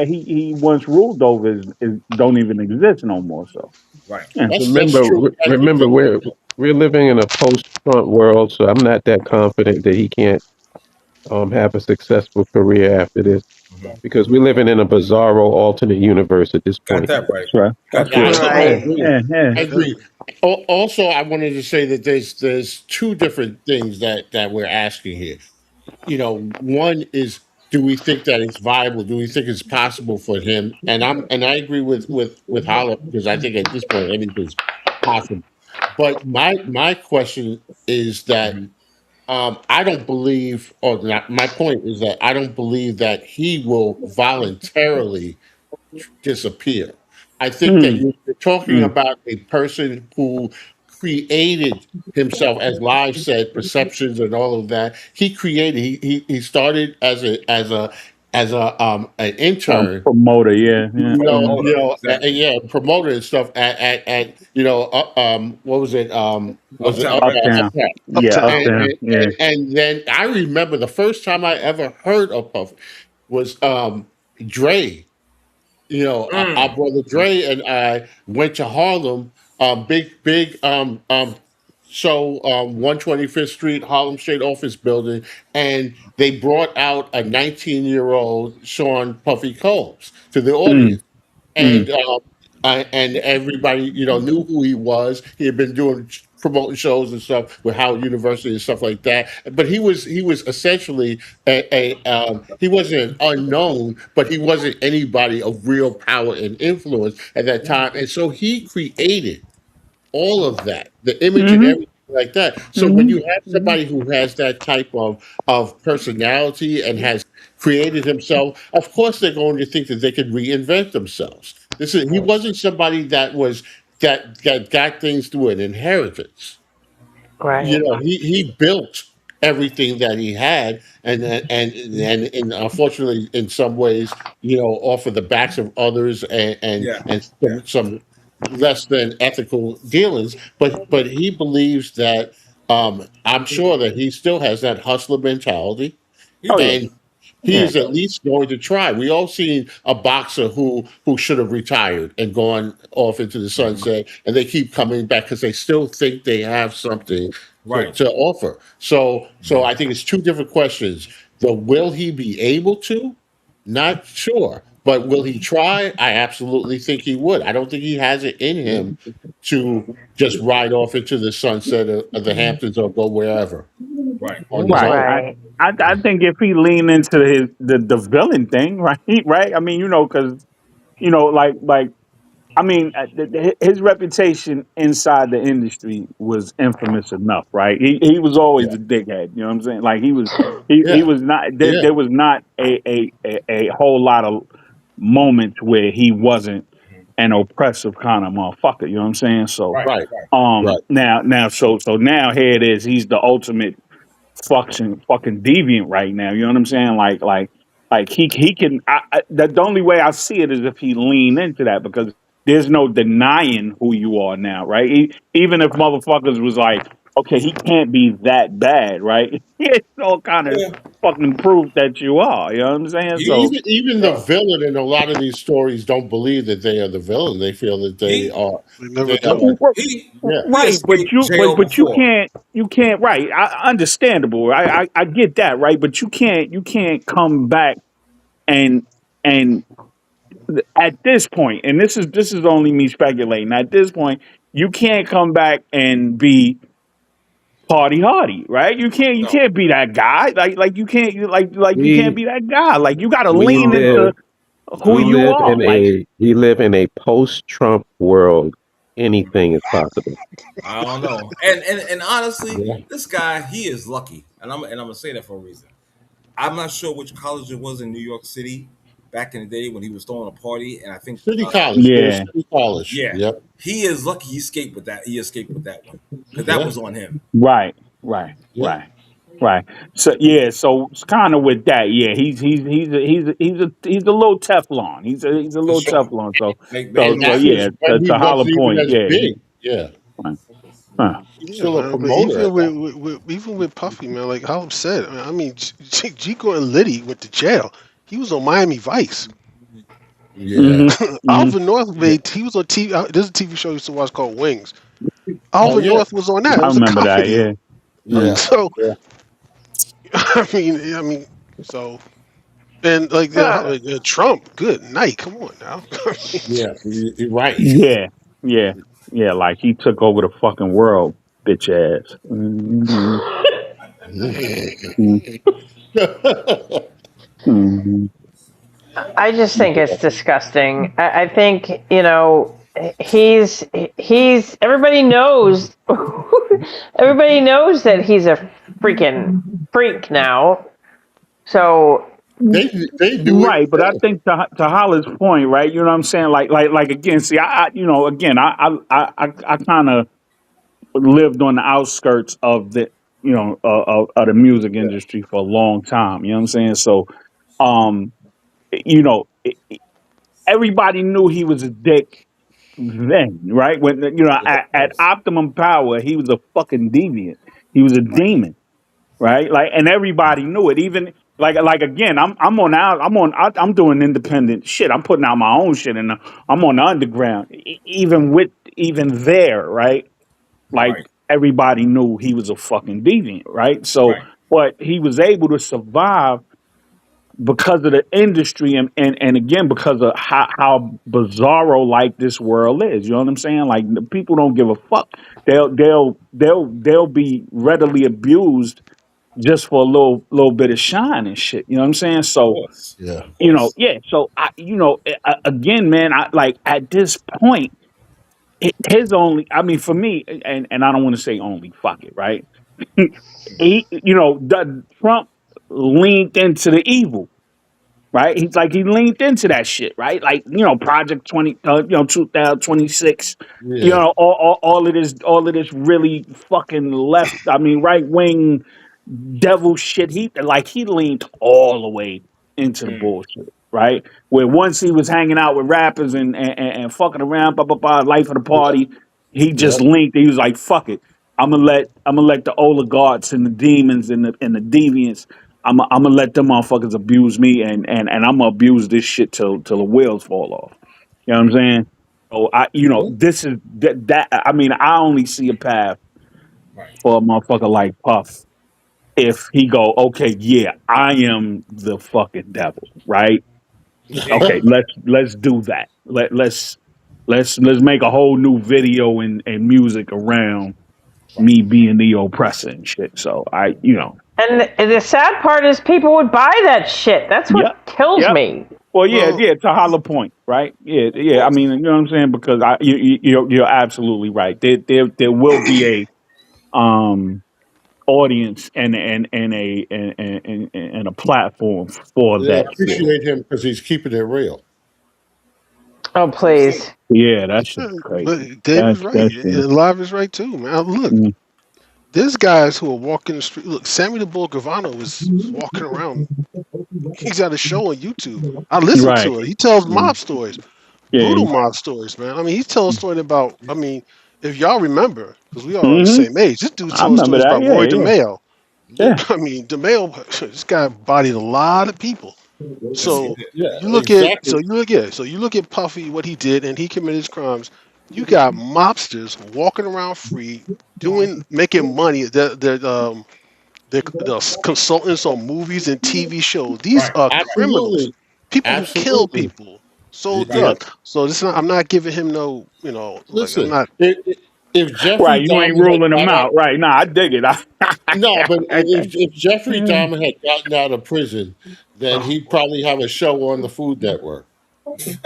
he once ruled over is don't even exist no more. So Right. yeah. that's remember true. That's a remember good we're living in a post-Trump world, so I'm not that confident that he can't have a successful career after this Hmm. because we're living in a bizarro alternate universe at this Got point. that right. That's right. Got That's that Yeah, right. right. I Right. agree. Yeah, yeah. I Yeah. agree. Also, I wanted to say that there's two different things that we're asking here. One is, do we think that it's viable? Do we think it's possible for him? And I agree with Holla, because I think at this point anything's possible. But my question is that Mhm. I don't believe, or not, my point is that I don't believe that he will voluntarily disappear. I think that Mm, you're talking mm, about a person who created himself, as Live said, perceptions and all of that. He created. He started as a as a an intern, Promoter, yeah, yeah. Promoter, exactly. yeah, promoter and stuff at what was it, was it Uptown Records. Uptown, Uptown? yeah, Uptown. Uptown, yeah. And then I remember the first time I ever heard of Puff was Dre. Our Mm. brother Dre and I went to Harlem, big show, 125th Street, Harlem State Office Building, and they brought out a 19-year-old Sean Puffy Combs to the Mm, audience, mm. and and everybody knew who he was. He had been doing promoting shows and stuff with Howard University and stuff like that. But he was essentially he wasn't an unknown, but he wasn't anybody of real power and influence at that time. And so he created all of that, the image and Mm-hmm. everything like that. So when Mm-hmm. you have Mm-hmm. somebody who has that type of personality and has created himself, of course they're going to think that they can reinvent themselves. He wasn't somebody that got things through an inheritance. Right. He built everything that he had, and unfortunately in some ways, off of the backs of others, Yeah, and yeah. some less than ethical dealings, but he believes that, I'm sure that he still has that hustler mentality, He Oh yeah, does. and he yeah. is at least going to try. We all seen a boxer who should have retired and gone off into the Mhm. sunset, and they keep coming back because they still think they have something to, Right. to offer. So Mhm. I think it's two different questions. The will he be able to? Not sure. But will he try? I absolutely think he would. I don't think he has it in him to just ride off into the sunset of the Hamptons or go wherever Right. on his Right. own. Right. I think if he leaned into the villain thing, right, right. I mean, because like I mean, his reputation inside the industry was infamous enough, right? He was always Yeah. a dickhead. You know what I'm saying? Like he Yeah. was not there. Yeah. There was not a whole lot of moments where he wasn't an oppressive kind of motherfucker. You know what I'm saying? So Right. Right. Right. Right. so now here it is. He's the ultimate fucking deviant right now. You know what I'm saying? Like he can. The only way I see it is if he lean into that because there's no denying who you are now, right? Even if motherfuckers was like, okay, he can't be that bad, right? It's all kind of Yeah. fucking proof that you are. You know what I'm saying? So Even the Bro. villain in a lot of these stories don't believe that they are the villain. They feel that they He are. They never They are. do. he Yeah. he right, escaped jail but you before. can't right. Understandable. I get that, right? But you can't come back and and at this point, and this is only me speculating. At this point, you can't come back and be party hardy, right? You No. can't be that guy. Like you can't like you can't We be that guy. Like you got to we lean No. into live who we No. you live are. in Like a post-Trump world. Anything is possible. I don't know. And honestly, Yeah. this guy, he is lucky. And I'm gonna say that for a reason. I'm not sure which college it was in New York City back in the day when he was throwing a party, and I think City College. It was yeah, City College. yeah, Yep. he is lucky he escaped with that. He escaped with that one because that Yeah. was on him. right, right, Yeah. right. Right. So yeah. So it's kind of with that. Yeah. He's a little Teflon. He's a For little sure. Teflon. So And And so not that yeah. just, and he To Holler wasn't even Point. as Yeah. big. Yeah. Right. Huh. He's Yeah, still a man. But promoter even at that. even with Puffy, man, like Hallam said, I mean, Chico and Liddy went to jail. He was on Miami Vice. Yeah. Mm-hmm. Mm-hmm. Alvin North Yeah. made. He was on TV. There's a TV show I used to watch called Wings. Oh Alvin yeah. North was on that. It I was a remember cop that. video. Yeah. Yeah. So Yeah. so and like, Trump, good night. Come on now. Yeah. You're right. Yeah. Yeah. Yeah. Like he took over the fucking world, bitch ass. Mm-hmm. Mm-hmm. I just think it's disgusting. I think he's everybody knows everybody knows that he's a freaking freak now. So they knew it. Right, but I think to Hollis' point, right? You know what I'm saying? Like again, see, again, I kind of lived on the outskirts of of the music industry for a long time. You know what I'm saying? So, you know, everybody knew he was a dick then, right? When Of at course. optimum power, he was a fucking deviant. He was a Right. demon, right? Like, and everybody knew it. Even like again, I'm doing independent shit. I'm putting out my own shit, and I'm on the underground. Even there, right? Like, Right. everybody knew he was a fucking deviant, right? So, Right. but he was able to survive because of the industry, and again, because of how bizarro like this world is. You know what I'm saying? Like, the people don't give a fuck. They'll be readily abused just for a little bit of shine and shit. You know what I'm saying? Of So, course. Yeah. Of course. yeah. So again, man, I like at this point, his only. I mean, for me, and I don't want to say only. Fuck it, right? Trump leaned into the evil, right? He leaned into that shit, right? Like, Project 2026, Yeah. all of this really fucking left. I mean, right wing devil shit. He leaned all the way into the Mm. bullshit, right? Where once he was hanging out with rappers and fucking around, blah blah blah, life of the Yep. party, he just Yep. linked. He was like, "Fuck it, I'm gonna let the oligarchs and the demons and the deviants. I'm gonna let them motherfuckers abuse me, and I'm gonna abuse this shit till the wheels fall off." You know what I'm saying? So Yep. this is that. I mean, I only see a path Right. for a motherfucker like Puff if he go, okay, yeah, I am the fucking devil, right? Okay, let's do that. Let's make a whole new video and music around Right. me being the oppressor and shit. So And the sad part is people would buy that shit. That's what yep, kills yep. me. Well, yeah, Well, yeah, it's a hollow point, right? Yeah, Of yeah. I course. mean, you know what I'm saying? Because you're absolutely right. There will be a audience and a platform for They that shit. appreciate him because he's keeping it real. Oh, please. Yeah, that shit's but crazy. Dave That's is right. that shit. Live is right too, man. Look, Mm, there's guys who are walking the street. Look, Sammy the Bull Gravano was walking around. He's got a show on YouTube. I listen right. to it. He tells Mm, mob stories, yeah. brutal mob stories, man. I mean, he tells stories about. I mean, if y'all remember, because we are on the Hmm. same age, this dude's I telling remember stories that. about Yeah, Roy yeah, DeMeo. Yeah. yeah. I mean, DeMeo, this guy bodied a lot of people. Yes, he So did. Yeah. you look at Exactly. so you look at Puffy, what he did, and he committed his crimes. You got mobsters walking around free, making money. They're consultants on movies and TV shows. These Right. are Right. criminals, Absolutely. people who kill Absolutely. people. So Right. yeah, Yep. so I'm not giving him no, like I'm Listen, not. if Jeffrey Right. You ain't Dahmer had ruling them got out, out. Right. Nah, I dig it. no, but if Jeffrey Dahmer had gotten out of prison, then he'd probably have a show on the Food Network.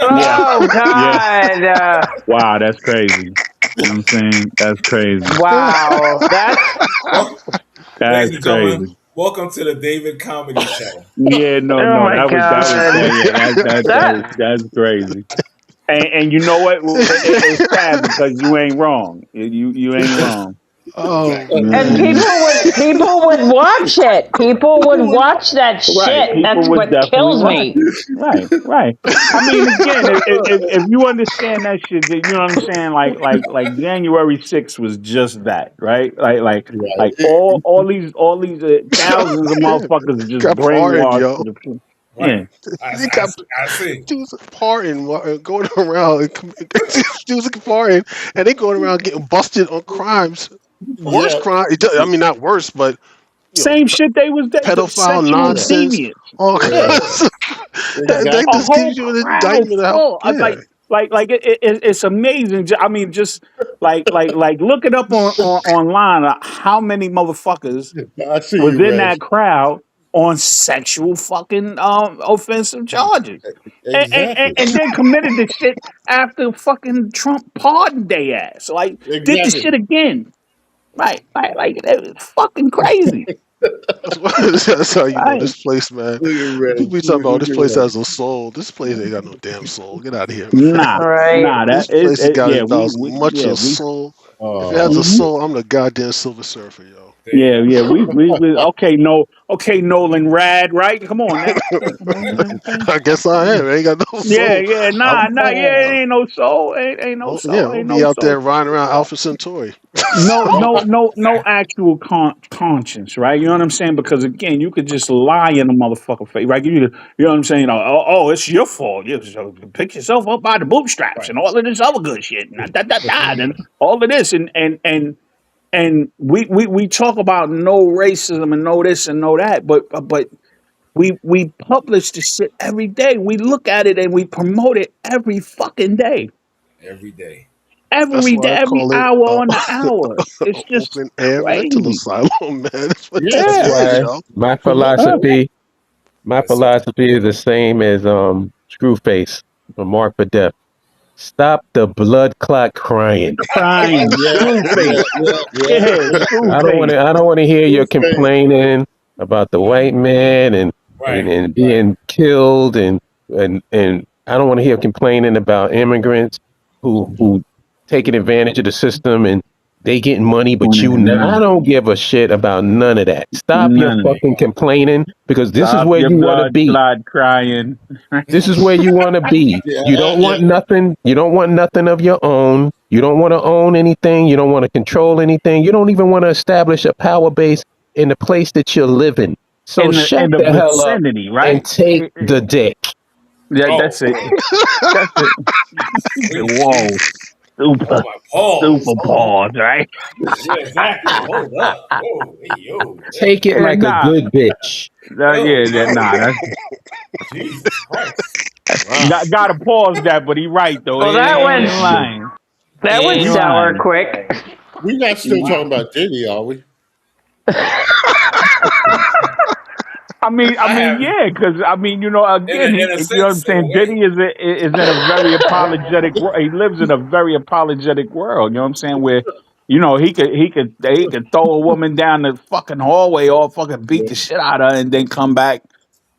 yeah. Oh Yeah. God. Wow, that's crazy. You know what I'm saying? That's crazy. Wow. That's Well, ladies That's and gentlemen, crazy. welcome to the David Comedy Show. Yeah, no, oh no, my that was God. yeah, That that's crazy. And you know what? It's sad because you ain't wrong. You ain't wrong. Oh Exactly. and man, Mhm. people would watch it. People would watch that Right. shit. People That's would what definitely kills watch me. it. Right. Right. I mean, again, if you understand that shit, you know what I'm saying? Like January 6th was just that, right? Like Right. all these thousands of motherfuckers just got pardoned, brainwashed yo. to the point. Right. Yeah. They got I see. dudes pardoned, going around. Dudes pardoned, and they going around getting busted on crimes, worse Yeah. crime. I mean, not worse, but Same shit they was the pedophile sexual Yeah. nonsense. deviance. All Yeah. Yeah. kinds. That A Exactly. just whole gives you an crowd indictment of how. full. Yeah. It's amazing. I mean, just like look it up on online. How many motherfuckers I see was you, in Reg. that crowd on sexual fucking offensive charges, Exactly. and then committed the shit after fucking Trump pardoned they ass. Like, did the Exactly. shit again. Right. Like, it was fucking crazy. That's how you know Right. this place, man. Look at Reg. People be talking about Look this at place Reg. has a soul. This place ain't got no damn soul. Get out of here, man. Nah, Right. nah. That This place has got yeah. about as much Yeah, a we. soul. If it has a Oh, Mhm. soul, I'm the goddamn Silver Surfer, yo. There you Yeah, go. yeah. We okay, okay, Nolan Rad, right? Come on, next. Come on, you know what I'm saying? I guess I am. I ain't got no Yeah, soul. yeah, I'm, yeah, ain't no soul, ain't no yeah, soul, we'll ain't be no out soul. there riding around Alpha Centauri. No actual conscience, right? You know what I'm saying? Because again, you could just lie in a motherfucker face, right? You know what I'm saying? It's your fault. You so pick yourself up by the bootstraps Right. and all of this other good shit, and all of this, and we talk about no racism and no this and no that, but we publish this shit every day. We look at it and we promote it every fucking day. Every day. That's Every day, why I every call it hour on the hour. It's just open air mental crazy. asylum, man. That's what That's this Yeah. is, why yo. my Uh, Yes, sir. philosophy is the same as Screwface from Mark for Death. Stop the blood clot crying. crying, Yeah, screw yeah, face. yeah, yeah, Yeah, yeah. screw I face. don't want to hear you Blueface. complaining about the white man Right. and Right. being killed and I don't want to hear complaining about immigrants who taking advantage of the system and they getting money but you not. I None, don't give a shit about none of that. Stop your none of it. fucking complaining because this is Stop where your you want to blood be. clot crying. This is where you want to be. Yeah, You don't yeah. want nothing. You don't want nothing of your own. You don't want to own anything. You don't want to control anything. You don't even want to establish a power base in the place that you're living. So In shut the the hell up vicinity, and right? take the dick. Yeah, Oh, that's it. That's it. Whoa, Jesus. Oh super, my pause. super Hold on. pause, right? Yeah, exactly. Hold up. Whoa. Hey, yo. Hey. Take it like a Nah, good bitch. Yo, yo. nah. That's, Jesus Christ. Wow. gotta pause that, but he right though. Well, He ain't lying. that He went ain't And sour lying. quick. We're not He still ain't talking lying. about Diddy, are we? I have, Yeah, because again, in a you know what I'm sense, in a saying. way. Diddy is in a very apologetic world. He lives in a very apologetic world. You know what I'm saying? Where he could throw a woman down the fucking hallway or fucking beat the shit out of her and then come back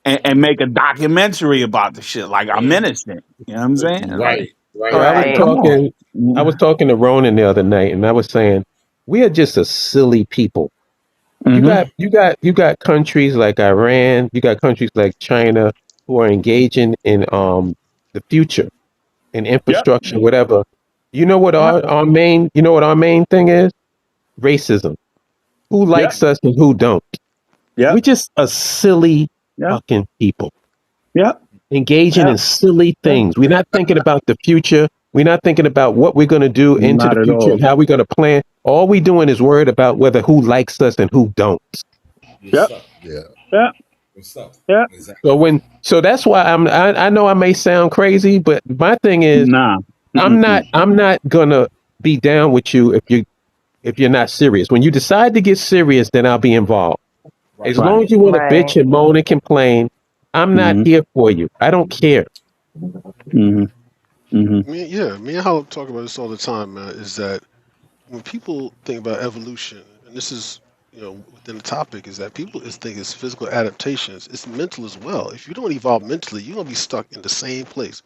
and make a documentary about the shit. Like I'm Mm, innocent. You know what I'm saying? Like, Right, right. Well, Right. come on. I was talking to Ronan the other night, and I was saying we are just a silly people. Mm-hmm. You got countries like Iran, you got countries like China who are engaging in the future in Yep. infrastructure, whatever. You know what Yep. our main thing is? Racism. Who Yep. likes us and who don't. We're Yep. just a silly Yep. fucking people Yep. engaging Yep. in silly Yep. things. We're not thinking about the future. We're not thinking about what we're going to do into the Not at future and all. how we're going to plan. All we doing is worried about whether who likes us and who don't. You're Yep. stuck. Yeah. Yep. You're stuck. Yep. Exactly. So that's why I know I may sound crazy, but my thing is Nah. Mm-mm. I'm not gonna be down with you if you're not serious. When you decide to get serious, then I'll be involved. As Right. long Right. as you want to Right. bitch and moan and complain, I'm not Mm-hmm. here for you. I don't care. Mm-hmm. Mm-hmm. Me and Holland talk about this all the time, man. Is that when people think about evolution, and this is within the topic, is that people is think it's physical adaptations. It's mental as well. If you don't evolve mentally, you're gonna be stuck in the same place,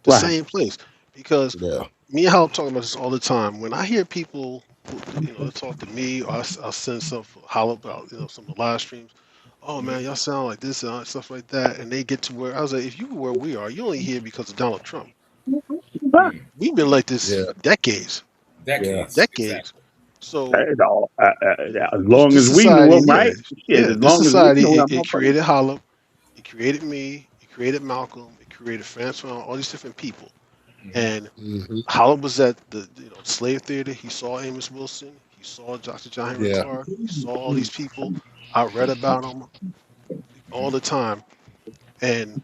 the Right. same place. Because Yeah. me and Hal talk about this all the time. When I hear people, they talk to me, or I'll send stuff for Hal about some of the live streams. Oh man, y'all sound like this and stuff like that, and they get to where I was like, if you were where we are, you only here because of Donald Trump. Right. We've been like this Yeah. for decades, Yeah. Decades. decades. Exactly. So As long this as we knew society, him, right? Shit. As this long as we society, knew him, it motherfucker. created Hollop, it created me, it created Malcolm, it created Francois, all these different people. Hmm. And Hmm. Hollop was at the slave theater. He saw Amos Wilson. He saw Dr. John Henry Yeah. Clark. He saw all these people. I read about them all the time. And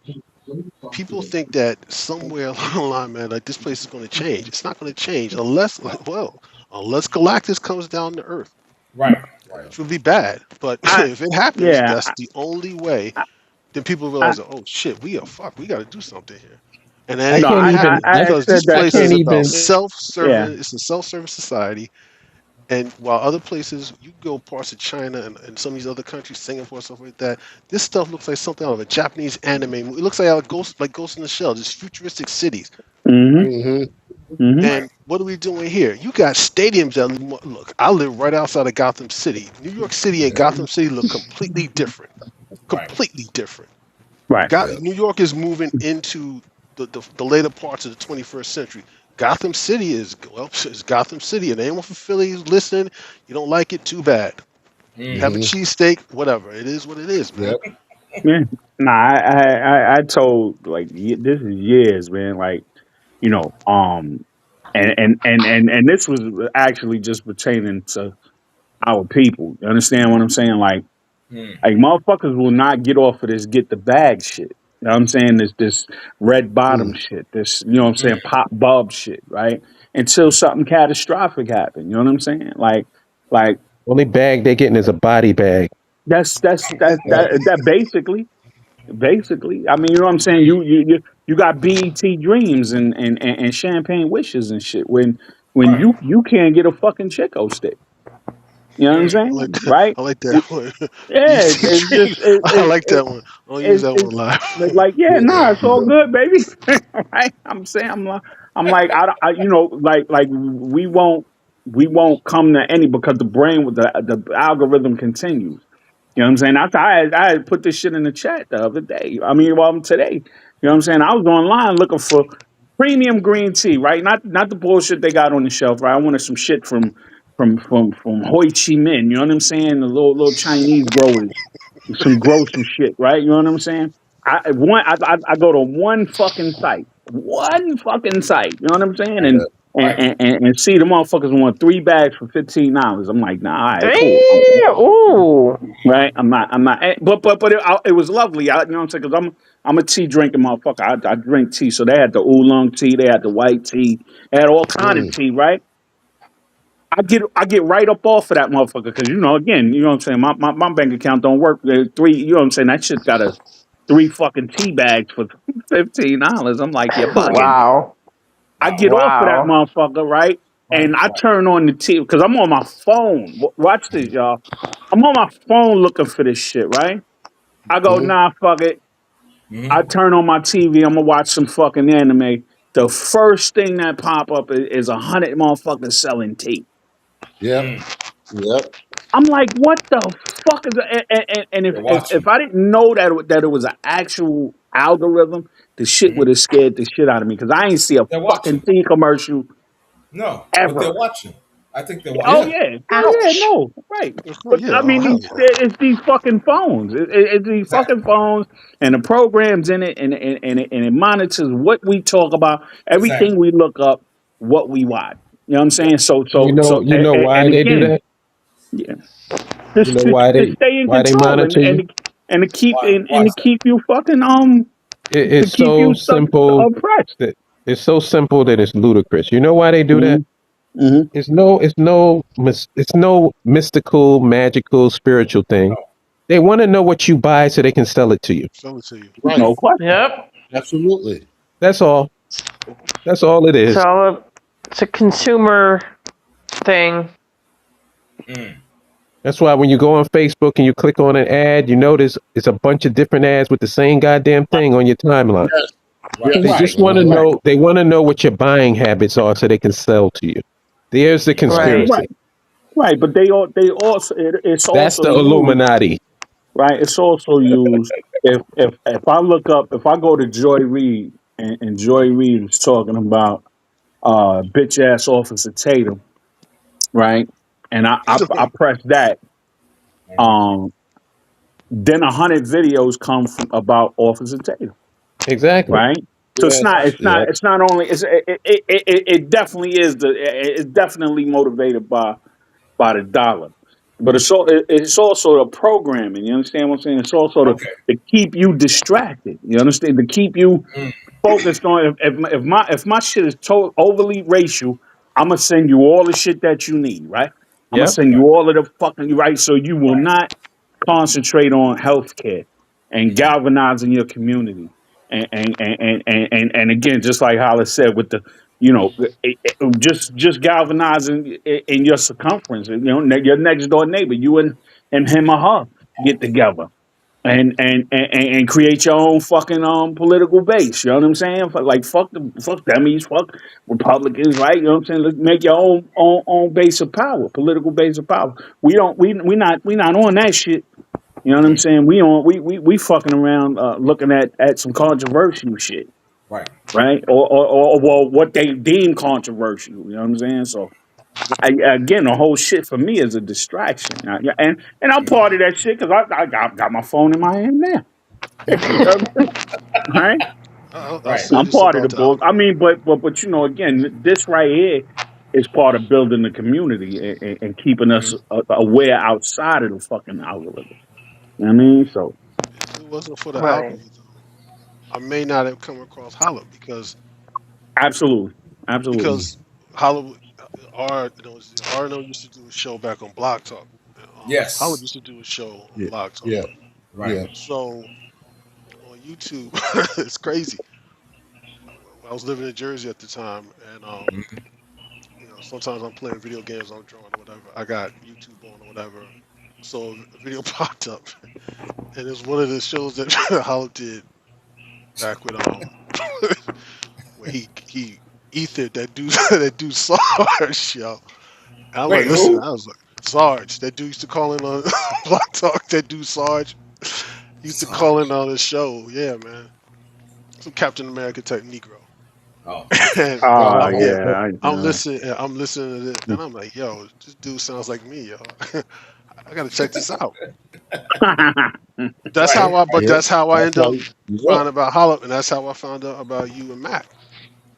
people think that somewhere along the line, man, like this place is going to change. It's not going to change unless, No. unless Galactus comes down to Earth, Right. Right. Yeah. which would be bad. But I if it happens, yeah. that's the only way. Then people I, realize that, oh shit, we are fucked. We got to do something here. And that I ain't no, going can't to even happen because this said I that place can't is too. about even Yeah. self-serving. It's a self-serving society. And while other places, you go parts of China and some of these other countries, Singapore, stuff like that, this stuff looks like something out of a Japanese anime. It looks like Ghost in the Shell, just futuristic cities. Mm-hmm. Hmm. Hmm. Right. And what are we doing here? You got stadiums that look. I live right outside of Gotham City. New York City and Yeah. Gotham City look completely different. Right. Completely different. Right. Yeah. New York is moving into the later parts of the 21st century. Gotham City is well, it's Gotham City, and anyone from Philly who's listening, you don't like it, too bad. Mm. Have a Hmm. cheesesteak, whatever. It is what it is, man. Yep. Yeah. Nah, I told like this is years, man. Like, you know, and this was actually just pertaining to our people. You understand what I'm saying? Mm. Like motherfuckers will not get off of this get the bag shit. You know what I'm saying? This red bottom Mm. shit. This, you know what I'm Mm. saying, pop bulb shit, right? Until something catastrophic happened. You know what I'm saying? Like Only bag they're getting is a body bag. Yep. that basically. I mean, you know what I'm saying? You got BET dreams and champagne wishes and shit when Right. you can't get a fucking Chico stick. You know what I'm Mm. I like saying? that. Right? I like that one. Yeah, BT it's just Dreams. I like that one. I'll use that it's one live. like yeah, Yeah. nah, it's all Yeah. good, baby. Right? I'm saying I'm like I you know like we won't come to any because the brain with the algorithm continues. You know what I'm saying? I had put this shit in the chat the other day. I mean, well, today. You know what I'm saying? I was online looking for premium green tea, right? Not the bullshit they got on the shelf, right? I wanted some shit from Ho Chi Minh. You know what I'm saying? The little Chinese growers some grocery shit, right? You know what I'm saying? I go to one fucking site. You know what I'm saying? Right. Right. And see the motherfuckers want 3 bags for $15. I'm like, nah, all right, cool. Damn. Ooh. Right? I'm not. But it was lovely. You know what I'm saying? Because I'm a tea drinking motherfucker. I drink tea, so they had the oolong tea, they had the white tea, they had all kind of Mm. tea, right? I get right up off of that motherfucker because you know again you know what I'm saying my bank account don't work three you know what I'm saying that shit got a three fucking tea bags for $15. I'm like you're bugging. Wow. I Wow. get off of that Wow. motherfucker right Right. and I Right. turn on the TV because I'm on my phone. Watch this y'all. I'm on my phone looking for this shit right. I go Hmm. nah fuck it. Mm-hmm. I turn on my TV. I'm gonna watch some fucking anime. The first thing that pop up is 100 motherfuckers selling tea. Yep. Mm. Yep. I'm like, what the fuck is it? And They're if watching. I didn't know that it was an actual algorithm, the shit Mm-hmm. would have scared the shit out of me because I ain't see a They're fucking watching. tea commercial No, but they're ever. watching. I think they're Oh watching. Yeah. yeah, oh yeah, Ouch. no, right. Of course, But yeah. I Oh mean, hell yeah. it's these fucking phones. It's these Exactly. fucking phones and the programs in it, and it monitors what we talk about, everything Exactly. we look up, what we watch. You know what I'm Yep. saying? So You so know, so you know why and they do again, that? yeah. You know To stay in why they control monitor you? and to keep Why? and Why to is that? keep you fucking to It's keep so you stuck simple oppressed. that it's so simple that it's ludicrous. You know why they do that? Hmm. Hmm. It's no mystical, magical, spiritual thing. No. They want to know what you buy so they can sell it to you. Sell it to you. Right. No question. Yep. Absolutely. That's all. That's all it It's is. all it's a consumer thing. Mm. That's why when you go on Facebook and you click on an ad, you notice it's a bunch of different ads with the same goddamn thing on your timeline. Yes. Right. They Yes. Right. just want to Uh-huh. Right. know. They want to know what your buying habits are so they can sell to you. There's the Right. Right. conspiracy. Right. Right. But they also it's That's also the used Illuminati. right. It's also used if I look up if I go to Joy Reid and Joy Reid is talking about bitch ass Officer Tatum right and I press that Mm-hmm. um then 100 videos come from about Officer Tatum, Exactly. right? So it's Yes. not, Right. it's not, Yep. it's not only, it definitely is it's definitely motivated by the dollar, but it's also the programming. You understand what I'm saying? It's also Okay. to keep you distracted. You understand? To keep you Mm. focused on if my shit is overly racial, I'm gonna send you all the shit that you need, right? I'm gonna Yep. send you all of the fucking right, so you will Right. not concentrate on healthcare and Mm-hmm. galvanizing your community. And again, just like Hollis said, with the just galvanizing in your circumference, your next door neighbor, you and him or her get together and create your own fucking political base. You know what I'm saying? Like fuck dummies, fuck Republicans, right? You know what I'm saying? Let's make your own base of power, political base of power. We not on that shit. You know what I'm saying? We fucking around looking at some controversial shit, Right. right? Or well, what they deem controversial. You know what I'm saying? So again, the whole shit for me is a distraction. Yeah, and I'm part of that shit because I got my phone in my hand now. You know what I'm saying? Right? I'll Right. say I'm this part of the about the book. I algorithm. mean, but you know, again, this right here is part of building the community and keeping us aware outside of the fucking algorithm. You know what I mean? So If it wasn't for the Right. algorithm, I may not have come across Holla absolutely, absolutely. because Holla RNO used to do a show back on Blog Talk. Holla Yes. used to do a show on Yeah, Blog Talk. yeah, Right. yeah. So on YouTube, it's crazy. I was living in Jersey at the time, and sometimes I'm playing video games, I'm drawing or whatever. I got YouTube on or whatever. So a video popped up, and it's one of the shows that Holla did back with where he ethered that dude that dude Sarge, yo. And I'm like, Wait, listen, who? I was like, Sarge, that dude used to call in on Block Talk, that dude Sarge. He used to call in Sarge. on the show. Yeah, man. Some Captain America type Negro. Oh, okay. And Ah, I'm yeah, I'm listening to it, and I'm like, yo, this dude sounds like me, yo. I gotta check this out. Right. But Yeah, that's how I that's end how up you finding look. about Hollop, and that's how I found out about you and Mac.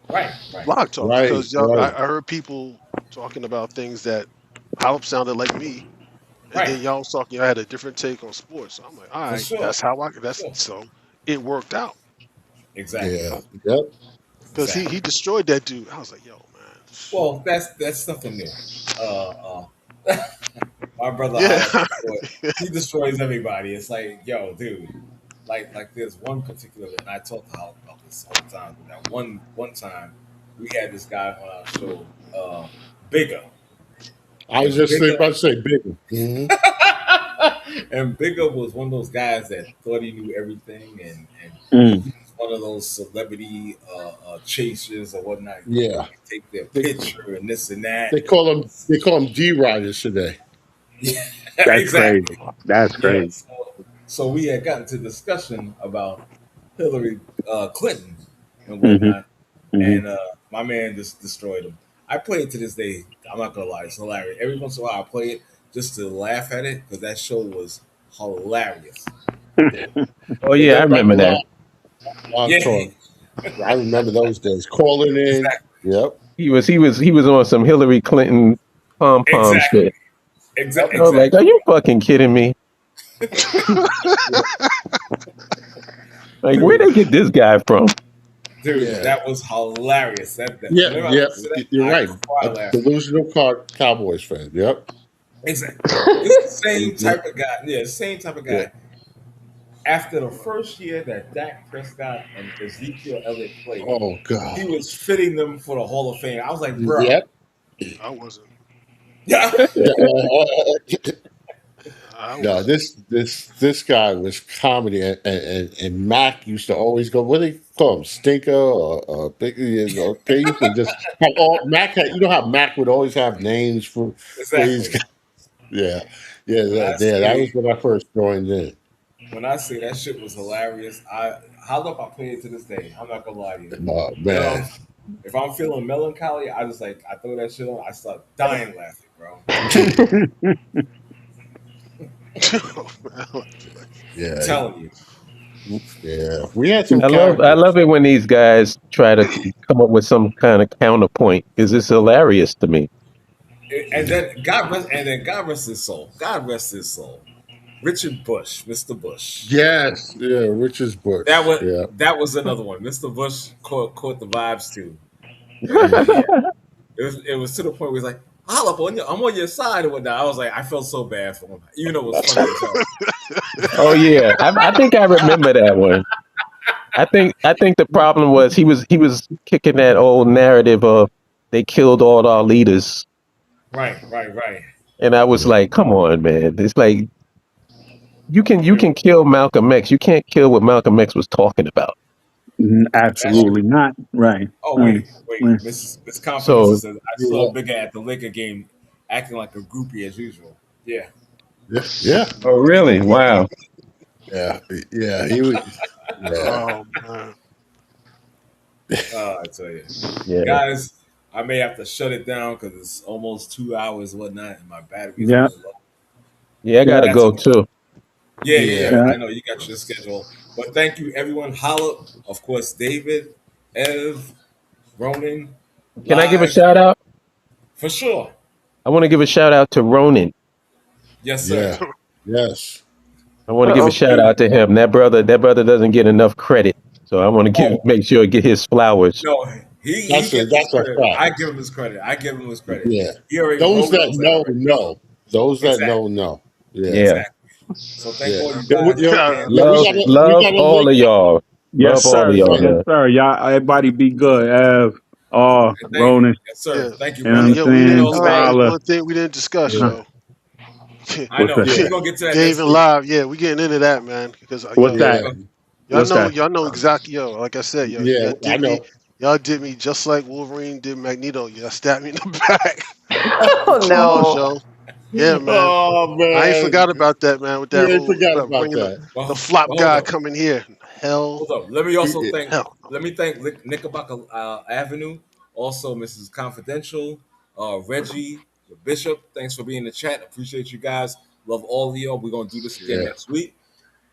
Right. Right. Blog Talk, Right, because y'all, right. I heard people talking about things that Hollop sounded like me, and Right. then y'all was talking. I had a different take on sports. So I'm like, all For right, sure. that's how I. For That's sure. so it worked out Exactly. Yeah, yep. because he Exactly. destroyed that dude. I was like, yo, man, Well, that's nothing new. My brother yeah, Holla he destroys everybody. It's like, yo, dude. Like there's one particular, and I talk to Holla about this all the time. That one time we had this guy on our show, Bigger, I was and just thinking Bigger about to say bigger. and Bigger was one of those guys that thought he knew everything, and mm, he was one of those celebrity chasers or whatnot. Yeah, Take their they picture and this and that. they call them D riders today. Yeah, that's crazy. exactly. That's Yeah. crazy. So we had gotten to discussion about Hillary Clinton and Hmm. whatnot, Hmm. and my man just destroyed him. I play it to this day. I'm not gonna lie, it's hilarious. Every once in a while, I play it just to laugh at it because that show was hilarious. Yeah. Oh And yeah, I then remember that. blog Yeah, talk. I remember those days. Calling in. exactly, Yep. He was on some Hillary Clinton pom pom exactly, shit. I was like, exactly. are you fucking kidding me? Like, where Dude, they get this guy from? dude, Yeah. that was hilarious. That Yeah. whenever I Yeah. listen to that, You're I right. cry A laughing. delusional Cowboys fan. Yep. Exactly. It's the same Mhm. type of guy. Yeah, the same type of Yeah. guy. After the first year that Dak Prescott and Ezekiel Elliott played, Oh he God. was fitting them for the Hall of Fame. I was like, bro, Yep. I wasn't. yeah, I No, wasn't. this guy was comedy, and Mac used to always go. What do they call him, Stinker or Big? They used to just have all Mac had. You know how Mac would always have names for these exactly. guys. Yeah, yeah, When I yeah. That say was when I first joined in. that shit was hilarious, how up I play it to this day. I'm not gonna lie to you. Oh Whenever man. if I'm feeling melancholy, I throw that shit on. I start dying laughing, bro. I'm Yeah, telling you. yeah. We had some I love characters. it when these guys try to come up with some kind of counterpoint. Is this hilarious to me? And Yeah. God rest his soul. God rest his soul. Richard Bush, Mr. Bush. Yes, yeah. Richard That Bush. was Yeah, that was another one. Mr. Bush caught the vibes too, and yeah, it was to the point where he's like, I'm on your side and whatnot. I was like, I felt so bad for him, even though it was funny as hell. Oh yeah, I think I remember that one. I think the problem was he was kicking that old narrative of they killed all our leaders, Right, right, right. and I was yeah. like, come on, man. It's like you can kill Malcolm X. You can't kill what Malcolm X was talking about. That's Absolutely true. not. Right. Oh Right. wait, Right. Miss Confidence So says I saw Yeah, Bigger at the Laker game acting like a groupie as usual. Yeah. yeah, yeah, oh really? Wow. yeah, yeah. He was. Yeah, Oh man. I tell you, Yeah. guys, I may have to shut it down because it's almost 2 hours, whatnot, and my battery's a Yeah. little low. Yeah, I But gotta Yeah. that's go too. yeah, yeah, yeah, yeah. Yeah. I know you got your schedule, but thank you, everyone. Holla, of course, David, Ev, Ronan, Can I give a live shout out? for sure. I want to give a shout out to Ronan. Yes, sir. yeah, yes, I want to give a Uh-oh. shout out to him. That brother doesn't get enough credit. So I want to Oh make sure he get his flowers. no, he gets his that's a credit. fact. I give him his credit. I give him his credit. Yeah, He already those wrote that those know already. know. Those that know Exactly. know. Yeah, Yeah. Exactly. So thank yeah, all you yeah. guys again. Yeah, Love we love got a all link. of y'all. Yes, Love all of sir. y'all, Right. Yes, man. sir. Y'all, everybody be good. And thank Ronan. yes, sir. Yeah. Thank you, You know what Hey, I'm brother. yo, we And didn't. saying? All also, right. There's Holla. one thing we didn't discuss, Uh, yo. I What's know that? we're Dave gonna get to that next and week. Live, yeah, we getting into that, man. Because What's yo, that? Yeah, What's that? y'all know exactly, yo. Like I said, yo, yeah. I know. y'all did me just like Wolverine did Magneto. Y'all stabbed me in the back Oh with claws, no. yo. Yeah, man. Oh I ain't man, forgot about that, man. With that you ain't whole forgot about bringing that. the Well, flop hold guy up, coming here. Hell, hold up. Let me also Yeah, thank. hell. Let me thank Knickerbocker Avenue. Also, Mrs. Confidential, Reggie, the Bishop. Thanks for being in the chat. Appreciate you guys. Love all of y'all. We're gonna do this again yeah. next week.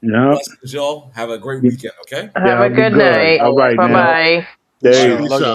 Yeah. Blessings, y'all. Have a great weekend. Okay. Have a Y'all be good good. night. All right Bye now. bye. Peace, Bye Dave. y'all. now. Peace Love out. y'all.